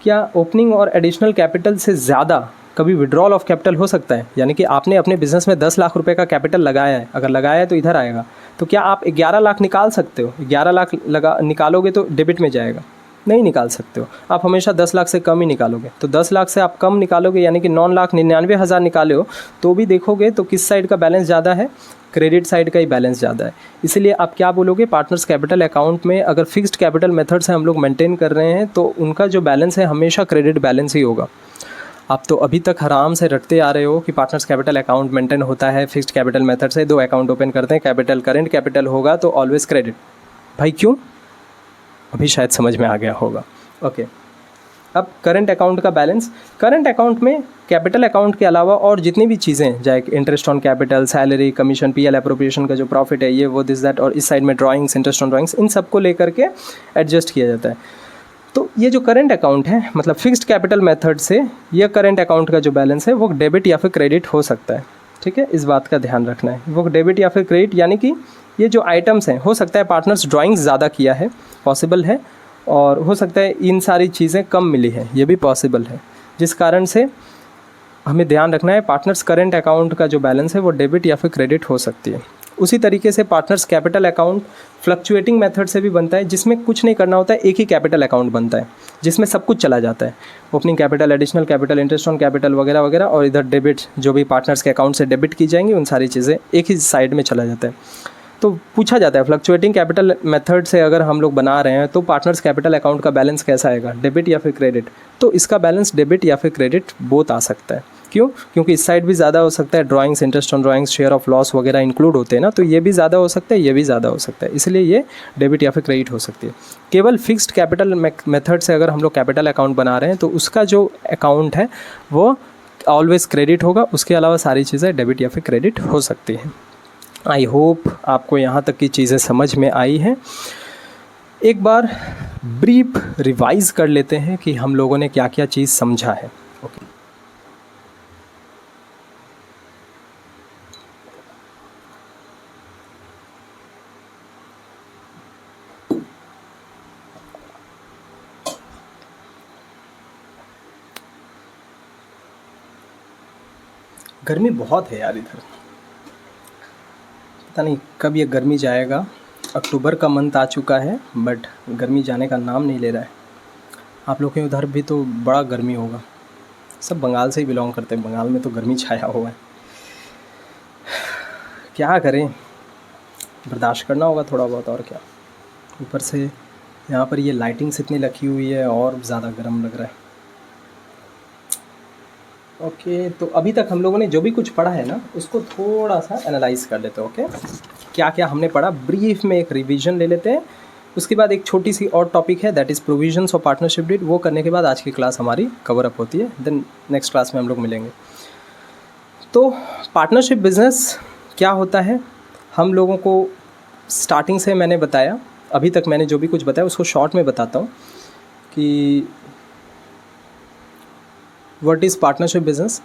Speaker 1: क्या ओपनिंग और एडिशनल कैपिटल से ज़्यादा कभी विड्रॉल ऑफ कैपिटल हो सकता है? यानी कि आपने अपने बिज़नेस में 10 लाख रुपए का कैपिटल लगाया है, अगर लगाया है तो इधर आएगा, तो क्या आप 11 लाख निकाल सकते हो? 11 लाख निकालोगे तो डेबिट में जाएगा, नहीं निकाल सकते हो। आप हमेशा 10 लाख से कम ही निकालोगे, तो 10 लाख से आप कम निकालोगे, यानी कि 9,99,000 निकाले हो तो भी देखोगे तो किस साइड का बैलेंस ज़्यादा है, क्रेडिट साइड का ही बैलेंस ज़्यादा है। इसलिए आप क्या बोलोगे, पार्टनर्स कैपिटल अकाउंट में अगर फिक्स्ड कैपिटल मेथड से हम लोग मेंटेन कर रहे हैं तो उनका जो बैलेंस है हमेशा क्रेडिट बैलेंस ही होगा। आप तो अभी तक आराम से रटते आ रहे हो कि पार्टनर्स कैपिटल अकाउंट मेंटेन होता है फिक्स्ड कैपिटल मेथड से, दो अकाउंट ओपन करते हैं, कैपिटल करेंट कैपिटल होगा तो ऑलवेज क्रेडिट। भाई क्यों? अभी शायद समझ में आ गया होगा। ओके, अब करंट अकाउंट का बैलेंस। करंट अकाउंट में कैपिटल अकाउंट के अलावा और जितनी भी चीज़ें, चाहे interest on capital, salary, commission, PL appropriation का जो प्रॉफिट है, ये वो दिस दैट, और इस साइड में ड्राइंग्स, इंटरेस्ट ऑन ड्राइंग्स, इन सबको लेकर के एडजस्ट किया जाता है। तो ये जो करंट अकाउंट है, मतलब फिक्स्ड कैपिटल मेथड से ये करंट अकाउंट का जो बैलेंस है वो डेबिट या फिर क्रेडिट हो सकता है। ठीक है, इस बात का ध्यान रखना है, वो डेबिट या फिर क्रेडिट, यानी कि ये जो आइटम्स हैं, हो सकता है पार्टनर्स ड्राइंग्स ज़्यादा किया है, पॉसिबल है, और हो सकता है इन सारी चीज़ें कम मिली है, ये भी पॉसिबल है, जिस कारण से हमें ध्यान रखना है पार्टनर्स करंट अकाउंट का जो बैलेंस है वो डेबिट या फिर क्रेडिट हो सकती है। उसी तरीके से partners capital account fluctuating method से भी बनता है, जिसमें कुछ नहीं करना होता है, एक ही कैपिटल अकाउंट बनता है जिसमें सब कुछ चला जाता है, opening capital, additional capital, interest on capital वगैरह वगैरह, और इधर डेबिट जो भी पार्टनर्स के अकाउंट से डेबिट की जाएंगी उन सारी चीज़ें एक ही साइड में चला जाता है। तो पूछा जाता है फ्लक्चुएटिंग कैपिटल मेथड से अगर हम लोग बना रहे हैं तो पार्टनर्स कैपिटल अकाउंट का बैलेंस कैसा आएगा, डेबिट या फिर क्रेडिट? तो इसका बैलेंस डेबिट या फिर क्रेडिट बोथ आ सकता है। क्यों? क्योंकि इस साइड भी ज़्यादा हो सकता है, drawings, interest on drawings, share of loss वगैरह इंक्लूड होते हैं ना, तो ये भी ज़्यादा हो सकता है, ये भी ज़्यादा हो सकता है, इसलिए ये डेबिट या फिर क्रेडिट हो सकती है। केवल फिक्स्ड कैपिटल मेथड से अगर हम लोग कैपिटल अकाउंट बना रहे हैं तो उसका जो अकाउंट है वो ऑलवेज क्रेडिट होगा, उसके अलावा सारी चीज़ें डेबिट या फिर क्रेडिट हो सकती हैं। आई होप आपको यहाँ तक की चीज़ें समझ में आई हैं। एक बार ब्रीफ रिवाइज कर लेते हैं कि हम लोगों ने क्या क्या चीज़ समझा है। ओके, गर्मी बहुत है यार इधर, पता नहीं कब ये गर्मी जाएगा। अक्टूबर का मंथ आ चुका है बट गर्मी जाने का नाम नहीं ले रहा है। आप लोग के उधर भी तो बड़ा गर्मी होगा, सब बंगाल से ही बिलोंग करते हैं, बंगाल में तो गर्मी छाया हुआ है। क्या करें, बर्दाश्त करना होगा थोड़ा बहुत, और क्या। ऊपर से यहाँ पर ये लाइटिंग्स इतनी लगी हुई है और ज़्यादा गर्म लग रहा है। ओके, तो अभी तक हम लोगों ने जो भी कुछ पढ़ा है ना उसको थोड़ा सा एनालाइज कर लेते हैं। ओके, क्या क्या हमने पढ़ा ब्रीफ में एक रिवीजन ले लेते हैं। उसके बाद एक छोटी सी और टॉपिक है that is provisions of partnership deed, वो करने के बाद आज की क्लास हमारी कवर अप होती है। देन नेक्स्ट क्लास में हम लोग मिलेंगे। तो पार्टनरशिप बिजनेस क्या होता है, हम लोगों को स्टार्टिंग से मैंने बताया, अभी तक मैंने जो भी कुछ बताया उसको शॉर्ट में बताता हूँ कि व्हाट इज़ पार्टनरशिप बिजनेस।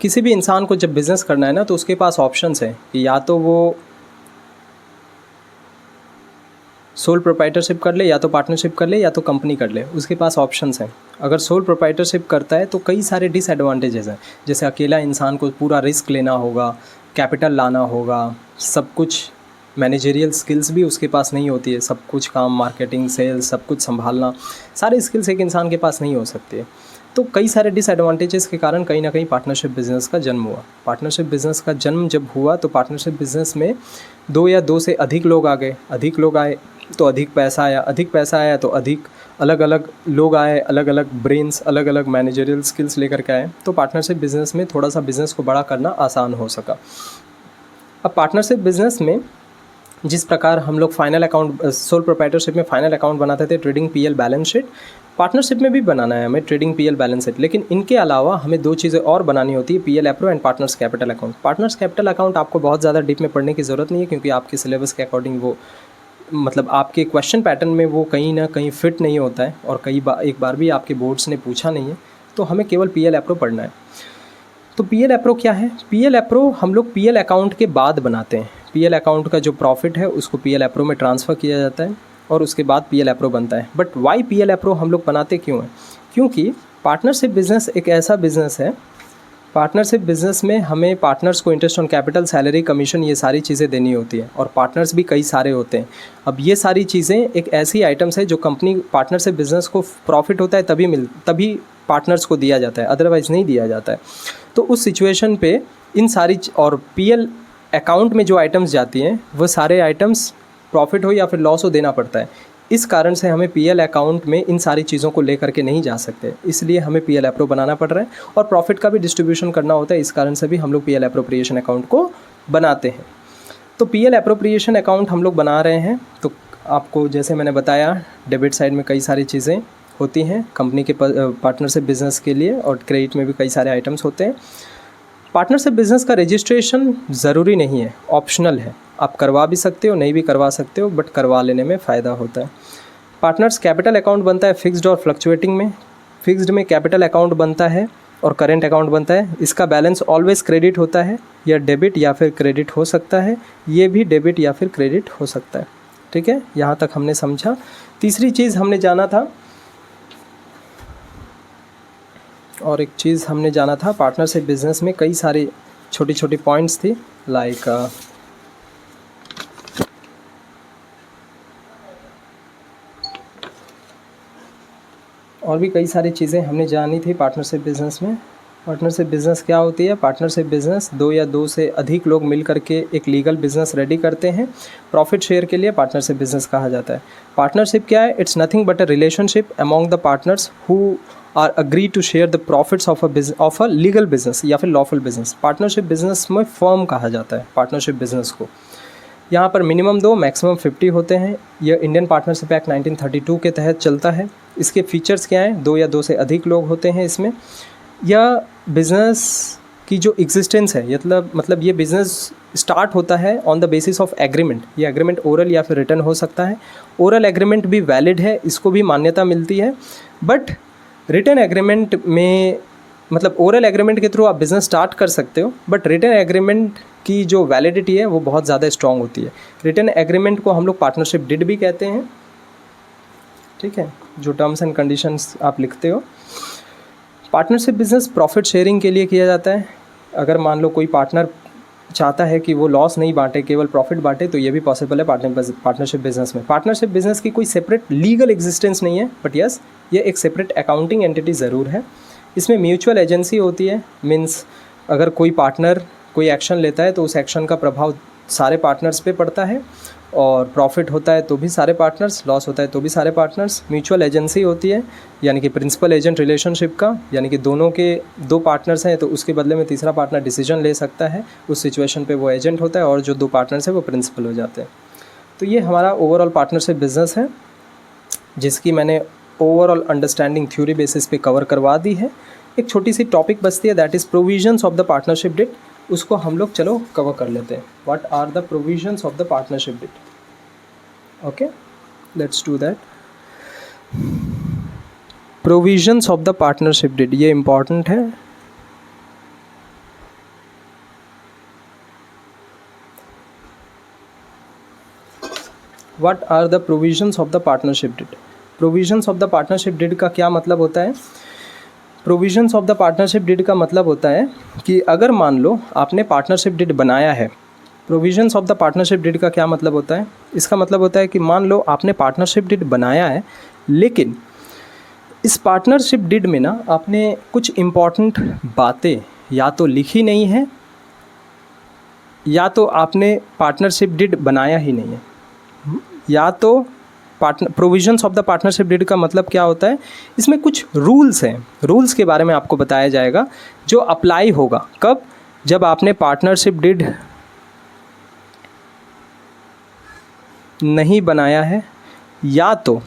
Speaker 1: किसी भी इंसान को जब बिज़नेस करना है ना तो उसके पास ऑप्शंस हैं कि या तो वो सोल प्रोप्राइटरशिप कर ले, या तो पार्टनरशिप कर ले, या तो कंपनी कर ले। उसके पास ऑप्शंस हैं। अगर सोल प्रोप्राइटरशिप करता है तो कई सारे डिसएडवांटेजेस हैं, जैसे अकेला इंसान को पूरा रिस्क लेना होगा, कैपिटल लाना होगा, सब कुछ मैनेजरियल स्किल्स भी उसके पास नहीं होती है, सब कुछ काम मार्केटिंग सेल्स सब कुछ संभालना, सारे स्किल्स एक इंसान के पास नहीं हो सकते। तो कई सारे डिसएडवांटेजेस के कारण कहीं ना कहीं पार्टनरशिप बिज़नेस का जन्म हुआ। पार्टनरशिप बिज़नेस का जन्म जब हुआ तो पार्टनरशिप बिज़नेस में 2 या 2 से अधिक लोग आ गए, अधिक लोग आए तो अधिक पैसा आया, अधिक पैसा आया तो अधिक अलग अलग लोग आए, अलग अलग ब्रेन्स, अलग अलग मैनेजरियल स्किल्स लेकर के आए। तो पार्टनरशिप बिज़नेस में थोड़ा सा बिज़नेस को बड़ा करना आसान हो सका। अब पार्टनरशिप बिज़नेस में जिस प्रकार हम लोग फाइनल अकाउंट सोल प्रोप्राइटरशिप में फाइनल अकाउंट बनाते थे, trading PL balance sheet, partnership में भी बनाना है हमें ट्रेडिंग पीएल बैलेंस शीट। लेकिन इनके अलावा हमें 2 चीज़ें और बनानी होती है, PL appro and partners capital account. Partners capital account आपको बहुत ज़्यादा डीप में पढ़ने की ज़रूरत नहीं है, क्योंकि आपके सिलेबस के अकॉर्डिंग वो मतलब आपके क्वेश्चन पैटर्न में वो कहीं ना कहीं फिट नहीं होता है, और एक बार भी आपके बोर्ड्स ने पूछा नहीं है। तो हमें केवल पीएल एप्रो पढ़ना है। तो पीएल एप्रो क्या है? पीएल एप्रो हम लोग पीएल अकाउंट के बाद बनाते हैं। पीएल अकाउंट का जो प्रॉफिट है उसको पीएल एप्रो में ट्रांसफ़र किया जाता है और उसके बाद पीएल एप्रो बनता है। बट वाई पीएल एप्रो हम लोग बनाते क्यों हैं? क्योंकि पार्टनरशिप बिज़नेस एक ऐसा बिज़नेस है, पार्टनरशिप बिज़नेस में हमें पार्टनर्स को interest on capital, salary, commission, ये सारी चीज़ें देनी होती है, और पार्टनर्स भी कई सारे होते हैं। अब ये सारी चीज़ें एक ऐसी आइटम्स है जो कंपनी पार्टनरशिप बिज़नेस को प्रॉफिट होता है तभी पार्टनर्स को दिया जाता है, अदरवाइज़ नहीं दिया जाता है। तो उस सिचुएशन पे इन सारी और पीएल अकाउंट में जो आइटम्स जाती हैं वो सारे आइटम्स प्रॉफिट हो या फिर लॉस हो देना पड़ता है। इस कारण से हमें पीएल अकाउंट में इन सारी चीज़ों को लेकर के नहीं जा सकते, इसलिए हमें पीएल एप्रो बनाना पड़ रहा है, और प्रॉफिट का भी डिस्ट्रीब्यूशन करना होता है। इस कारण से भी हम लोग पीएल एप्रोप्रिएशन अकाउंट को बनाते हैं। तो पीएल एप्रोप्रिएशन अकाउंट हम लोग बना रहे हैं। तो आपको जैसे मैंने बताया, डेबिट साइड में कई सारी चीज़ें होती हैं कंपनी के पार्टनरशिप बिज़नेस के लिए, और क्रेडिट में भी कई सारे आइटम्स होते हैं। पार्टनरशिप बिज़नेस का रजिस्ट्रेशन ज़रूरी नहीं है, ऑप्शनल है। आप करवा भी सकते हो, नहीं भी करवा सकते हो, बट करवा लेने में फ़ायदा होता है। पार्टनर्स कैपिटल अकाउंट बनता है फिक्स्ड और फ्लक्चुएटिंग में। फिक्स्ड में कैपिटल अकाउंट बनता है और करेंट अकाउंट बनता है। इसका बैलेंस ऑलवेज क्रेडिट होता है, या डेबिट या फिर क्रेडिट हो सकता है। ये भी डेबिट या फिर क्रेडिट हो सकता है। ठीक है, यहाँ तक हमने समझा। तीसरी चीज़ हमने जाना था, और एक चीज़ हमने जाना था, पार्टनरशिप बिज़नेस में कई सारी छोटी छोटी पॉइंट्स थी, लाइक और भी कई सारी चीज़ें हमने जानी थी पार्टनरशिप बिज़नेस में। पार्टनरशिप बिज़नेस क्या होती है? पार्टनरशिप बिज़नेस 2 या 2 से अधिक लोग मिल करके एक लीगल बिज़नेस रेडी करते हैं। प्रॉफिट शेयर के लिए पार्टनरशिप बिज़नेस कहा जाता है। पार्टनरशिप क्या है? It's nothing but a relationship among the partners who are agree to share the profits of a legal business या फिर लॉफुल बिज़नेस। पार्टनरशिप बिज़नेस में फर्म कहा जाता है पार्टनरशिप बिज़नेस को। यहाँ पर मिनिमम 2 मैक्सिमम 50 होते हैं। यह इंडियन पार्टनरशिप एक्ट 1932 के तहत चलता है। इसके फीचर्स क्या हैं? 2 या 2 से अधिक लोग होते हैं इसमें। यह बिज़नेस की जो एग्जिस्टेंस है, मतलब ये बिज़नेस स्टार्ट होता है on the basis of agreement. ये एग्रीमेंट ओरल या फिर रिटन हो सकता है। ओरल एग्रीमेंट भी वैलिड है, इसको भी मान्यता मिलती है। बट रिटन एग्रीमेंट में मतलब ओरल एग्रीमेंट के थ्रू आप बिज़नेस स्टार्ट कर सकते हो, बट रिटन एग्रीमेंट की जो वैलिडिटी है वो बहुत ज़्यादा स्ट्रॉन्ग होती है। रिटन एग्रीमेंट को हम लोग पार्टनरशिप डीड भी कहते हैं। ठीक है, जो टर्म्स एंड कंडीशंस आप लिखते हो। पार्टनरशिप बिज़नेस प्रॉफिट शेयरिंग के लिए किया जाता है। अगर मान लो कोई पार्टनर चाहता है कि वो लॉस नहीं बांटे, केवल प्रॉफिट बांटे, तो ये भी पॉसिबल है पार्टनरशिप बिजनेस में। पार्टनरशिप बिजनेस की कोई सेपरेट लीगल एग्जिस्टेंस नहीं है, बट यस ये एक सेपरेट अकाउंटिंग एंटिटी ज़रूर है। इसमें म्यूचुअल एजेंसी होती है, मीन्स अगर कोई पार्टनर कोई एक्शन लेता है तो उस एक्शन का प्रभाव सारे पार्टनर्स पे पड़ता है, और प्रॉफिट होता है तो भी सारे पार्टनर्स, लॉस होता है तो भी सारे पार्टनर्स। म्यूचुअल एजेंसी होती है, यानी कि प्रिंसिपल एजेंट रिलेशनशिप का, यानी कि दोनों के दो पार्टनर्स हैं तो उसके बदले में तीसरा पार्टनर डिसीजन ले सकता है, उस सिचुएशन पे वो एजेंट होता है और जो दो पार्टनर्स हैं वो प्रिंसिपल हो जाते हैं। तो ये हमारा ओवरऑल पार्टनरशिप बिजनेस है, जिसकी मैंने ओवरऑल अंडरस्टैंडिंग थ्योरी बेसिस पे कवर करवा दी है। एक छोटी सी टॉपिक बचती है, that is provisions of the partnership deed. उसको हम लोग चलो कवर कर लेते हैं। What are the provisions of the partnership deed? Okay, let's do that. Provisions of the partnership deed, ये इम्पॉर्टेंट है। What are the provisions of the partnership deed? Provisions of the partnership deed का क्या मतलब होता है? Provisions of the partnership deed का मतलब होता है कि अगर मान लो आपने पार्टनरशिप डिड बनाया है। Provisions of the partnership deed का क्या मतलब होता है? इसका मतलब होता है कि मान लो आपने पार्टनरशिप डिड बनाया है, लेकिन इस पार्टनरशिप डिड में ना आपने कुछ इम्पॉर्टेंट बातें या तो लिखी नहीं है, या तो आपने पार्टनरशिप डिड बनाया ही नहीं है, या तो provisions of the partnership deed का मतलब क्या होता है? इसमें कुछ रूल्स हैं, रूल्स के बारे में आपको बताया जाएगा जो अप्लाई होगा कब? जब आपने पार्टनरशिप डिड नहीं बनाया है, या तो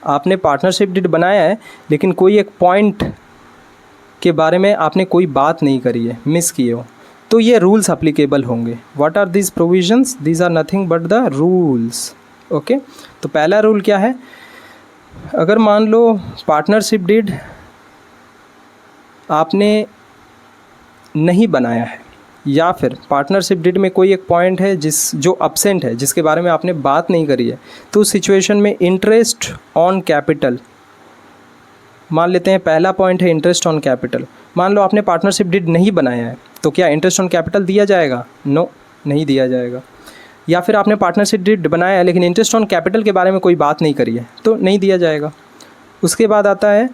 Speaker 1: आपने पार्टनरशिप डिड बनाया है लेकिन कोई एक पॉइंट के बारे में आपने कोई बात नहीं करी है, मिस किए हो, तो ये रूल्स अप्लीकेबल होंगे। What are these provisions? These are nothing but the rules. Okay, तो पहला रूल क्या है? अगर मान लो पार्टनरशिप डिड आपने नहीं बनाया है, या फिर पार्टनरशिप डिड में कोई एक पॉइंट है जो अब्सेंट है, जिसके बारे में आपने बात नहीं करी है, तो उस सिचुएशन में इंटरेस्ट ऑन कैपिटल, मान लेते हैं पहला पॉइंट है इंटरेस्ट ऑन कैपिटल। मान लो आपने पार्टनरशिप डिड नहीं बनाया है, तो क्या इंटरेस्ट ऑन कैपिटल दिया जाएगा? नो, नहीं दिया जाएगा। या फिर आपने पार्टनरशिप डिड बनाया है लेकिन इंटरेस्ट ऑन कैपिटल के बारे में कोई बात नहीं करी है, तो नहीं दिया जाएगा। उसके बाद आता है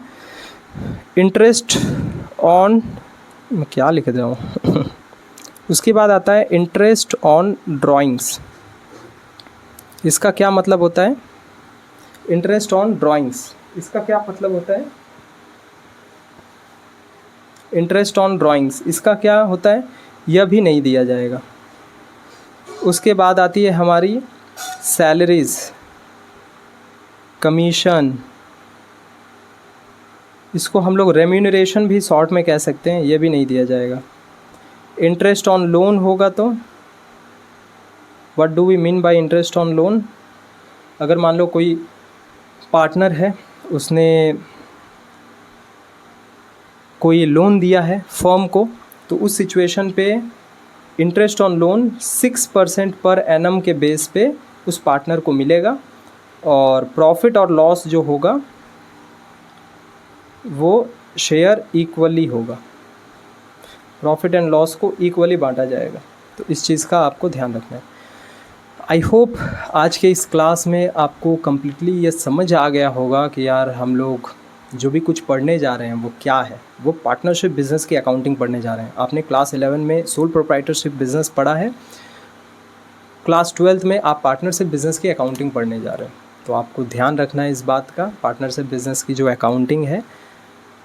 Speaker 1: इंटरेस्ट ऑन, मैं क्या लिख दे रहा हूँ उसके बाद आता है इंटरेस्ट ऑन ड्राइंग्स। इसका क्या मतलब होता है? इंटरेस्ट ऑन ड्राइंग्स, इसका क्या मतलब होता है? इंटरेस्ट ऑन ड्राइंग्स, इसका क्या होता है? यह भी नहीं दिया जाएगा। उसके बाद आती है हमारी सैलरीज, कमीशन, इसको हम लोग रेम्यूनरेशन भी शॉर्ट में कह सकते हैं, ये भी नहीं दिया जाएगा। इंटरेस्ट ऑन लोन होगा तो what do we mean by interest on loan? अगर मान लो कोई पार्टनर है, उसने कोई लोन दिया है फर्म को, तो उस सिचुएशन पे interest on loan 6% per annum के बेस पे उस पार्टनर को मिलेगा, और प्रॉफिट और लॉस जो होगा वो शेयर इक्वली होगा, प्रॉफिट एंड लॉस को इक्वली बांटा जाएगा। तो इस चीज़ का आपको ध्यान रखना है। आई होप आज के इस क्लास में आपको कम्प्लीटली ये समझ आ गया होगा कि यार हम लोग जो भी कुछ पढ़ने जा रहे हैं वो क्या है। वो पार्टनरशिप बिज़नेस की अकाउंटिंग पढ़ने जा रहे हैं। आपने क्लास 11 में सोल प्रोप्राइटरशिप बिज़नेस पढ़ा है, क्लास 12 में आप पार्टनरशिप बिज़नेस की अकाउंटिंग पढ़ने जा रहे हैं। तो आपको ध्यान रखना है इस बात का, पार्टनरशिप बिज़नेस की जो अकाउंटिंग है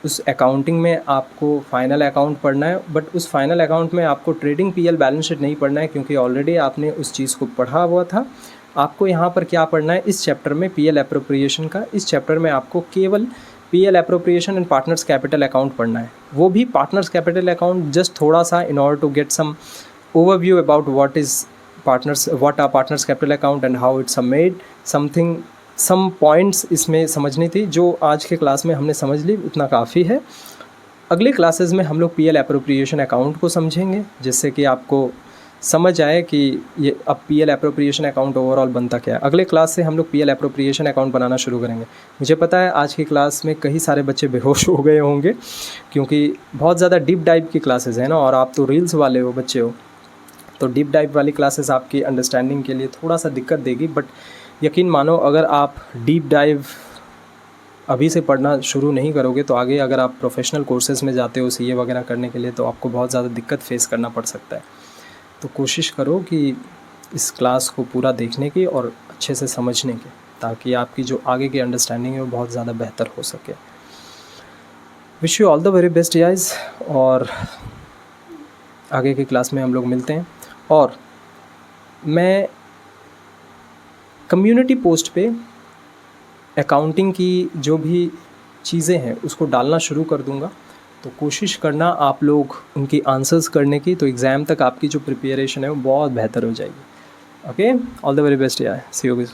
Speaker 1: उस अकाउंटिंग में आपको फाइनल अकाउंट पढ़ना है, बट उस फाइनल अकाउंट में आपको ट्रेडिंग पीएल बैलेंस शीट नहीं पढ़ना है, क्योंकि ऑलरेडी आपने उस चीज़ को पढ़ा हुआ था। आपको यहाँ पर क्या पढ़ना है इस चैप्टर में? पीएल एप्रोप्रिएशन का। इस चैप्टर में आपको केवल PL appropriation and partners capital account पढ़ना है, वो भी पार्टनर्स कैपिटल अकाउंट जस्ट थोड़ा सा, in order to get some overview about what are partners capital account and how it's made, some points इसमें समझनी थी जो आज के क्लास में हमने समझ ली, उतना काफ़ी है। अगले क्लासेस में हम लोग पीएल एप्रोप्रिएशन अकाउंट को समझेंगे, जिससे कि आपको समझ आए कि ये अब पीएल एप्रोप्रिएशन अकाउंट ओवरऑल बनता क्या है। अगले क्लास से हम लोग पीएल एप्रोप्रिएशन अकाउंट बनाना शुरू करेंगे। मुझे पता है आज की क्लास में कई सारे बच्चे बेहोश हो गए होंगे क्योंकि बहुत ज़्यादा डीप डाइव की क्लासेस हैं ना, और आप तो रील्स वाले हो बच्चे हो, तो डीप डाइव वाली क्लासेस आपकी अंडरस्टैंडिंग के लिए थोड़ा सा दिक्कत देगी। बट यकीन मानो, अगर आप डीप डाइव अभी से पढ़ना शुरू नहीं करोगे तो आगे अगर आप प्रोफेशनल कोर्सेज़ में जाते हो सीए वगैरह करने के लिए, तो आपको बहुत ज़्यादा दिक्कत फेस करना पड़ सकता है। तो कोशिश करो कि इस क्लास को पूरा देखने की और अच्छे से समझने की, ताकि आपकी जो आगे की अंडरस्टैंडिंग है वो बहुत ज़्यादा बेहतर हो सके। Wish you all the very best guys, और आगे की क्लास में हम लोग मिलते हैं। और मैं कम्युनिटी पोस्ट पे अकाउंटिंग की जो भी चीज़ें हैं उसको डालना शुरू कर दूंगा, तो कोशिश करना आप लोग उनकी आंसर्स करने की, तो एग्ज़ाम तक आपकी जो प्रिपरेशन है वो बहुत बेहतर हो जाएगी। Okay, all the very best यार, सी यू।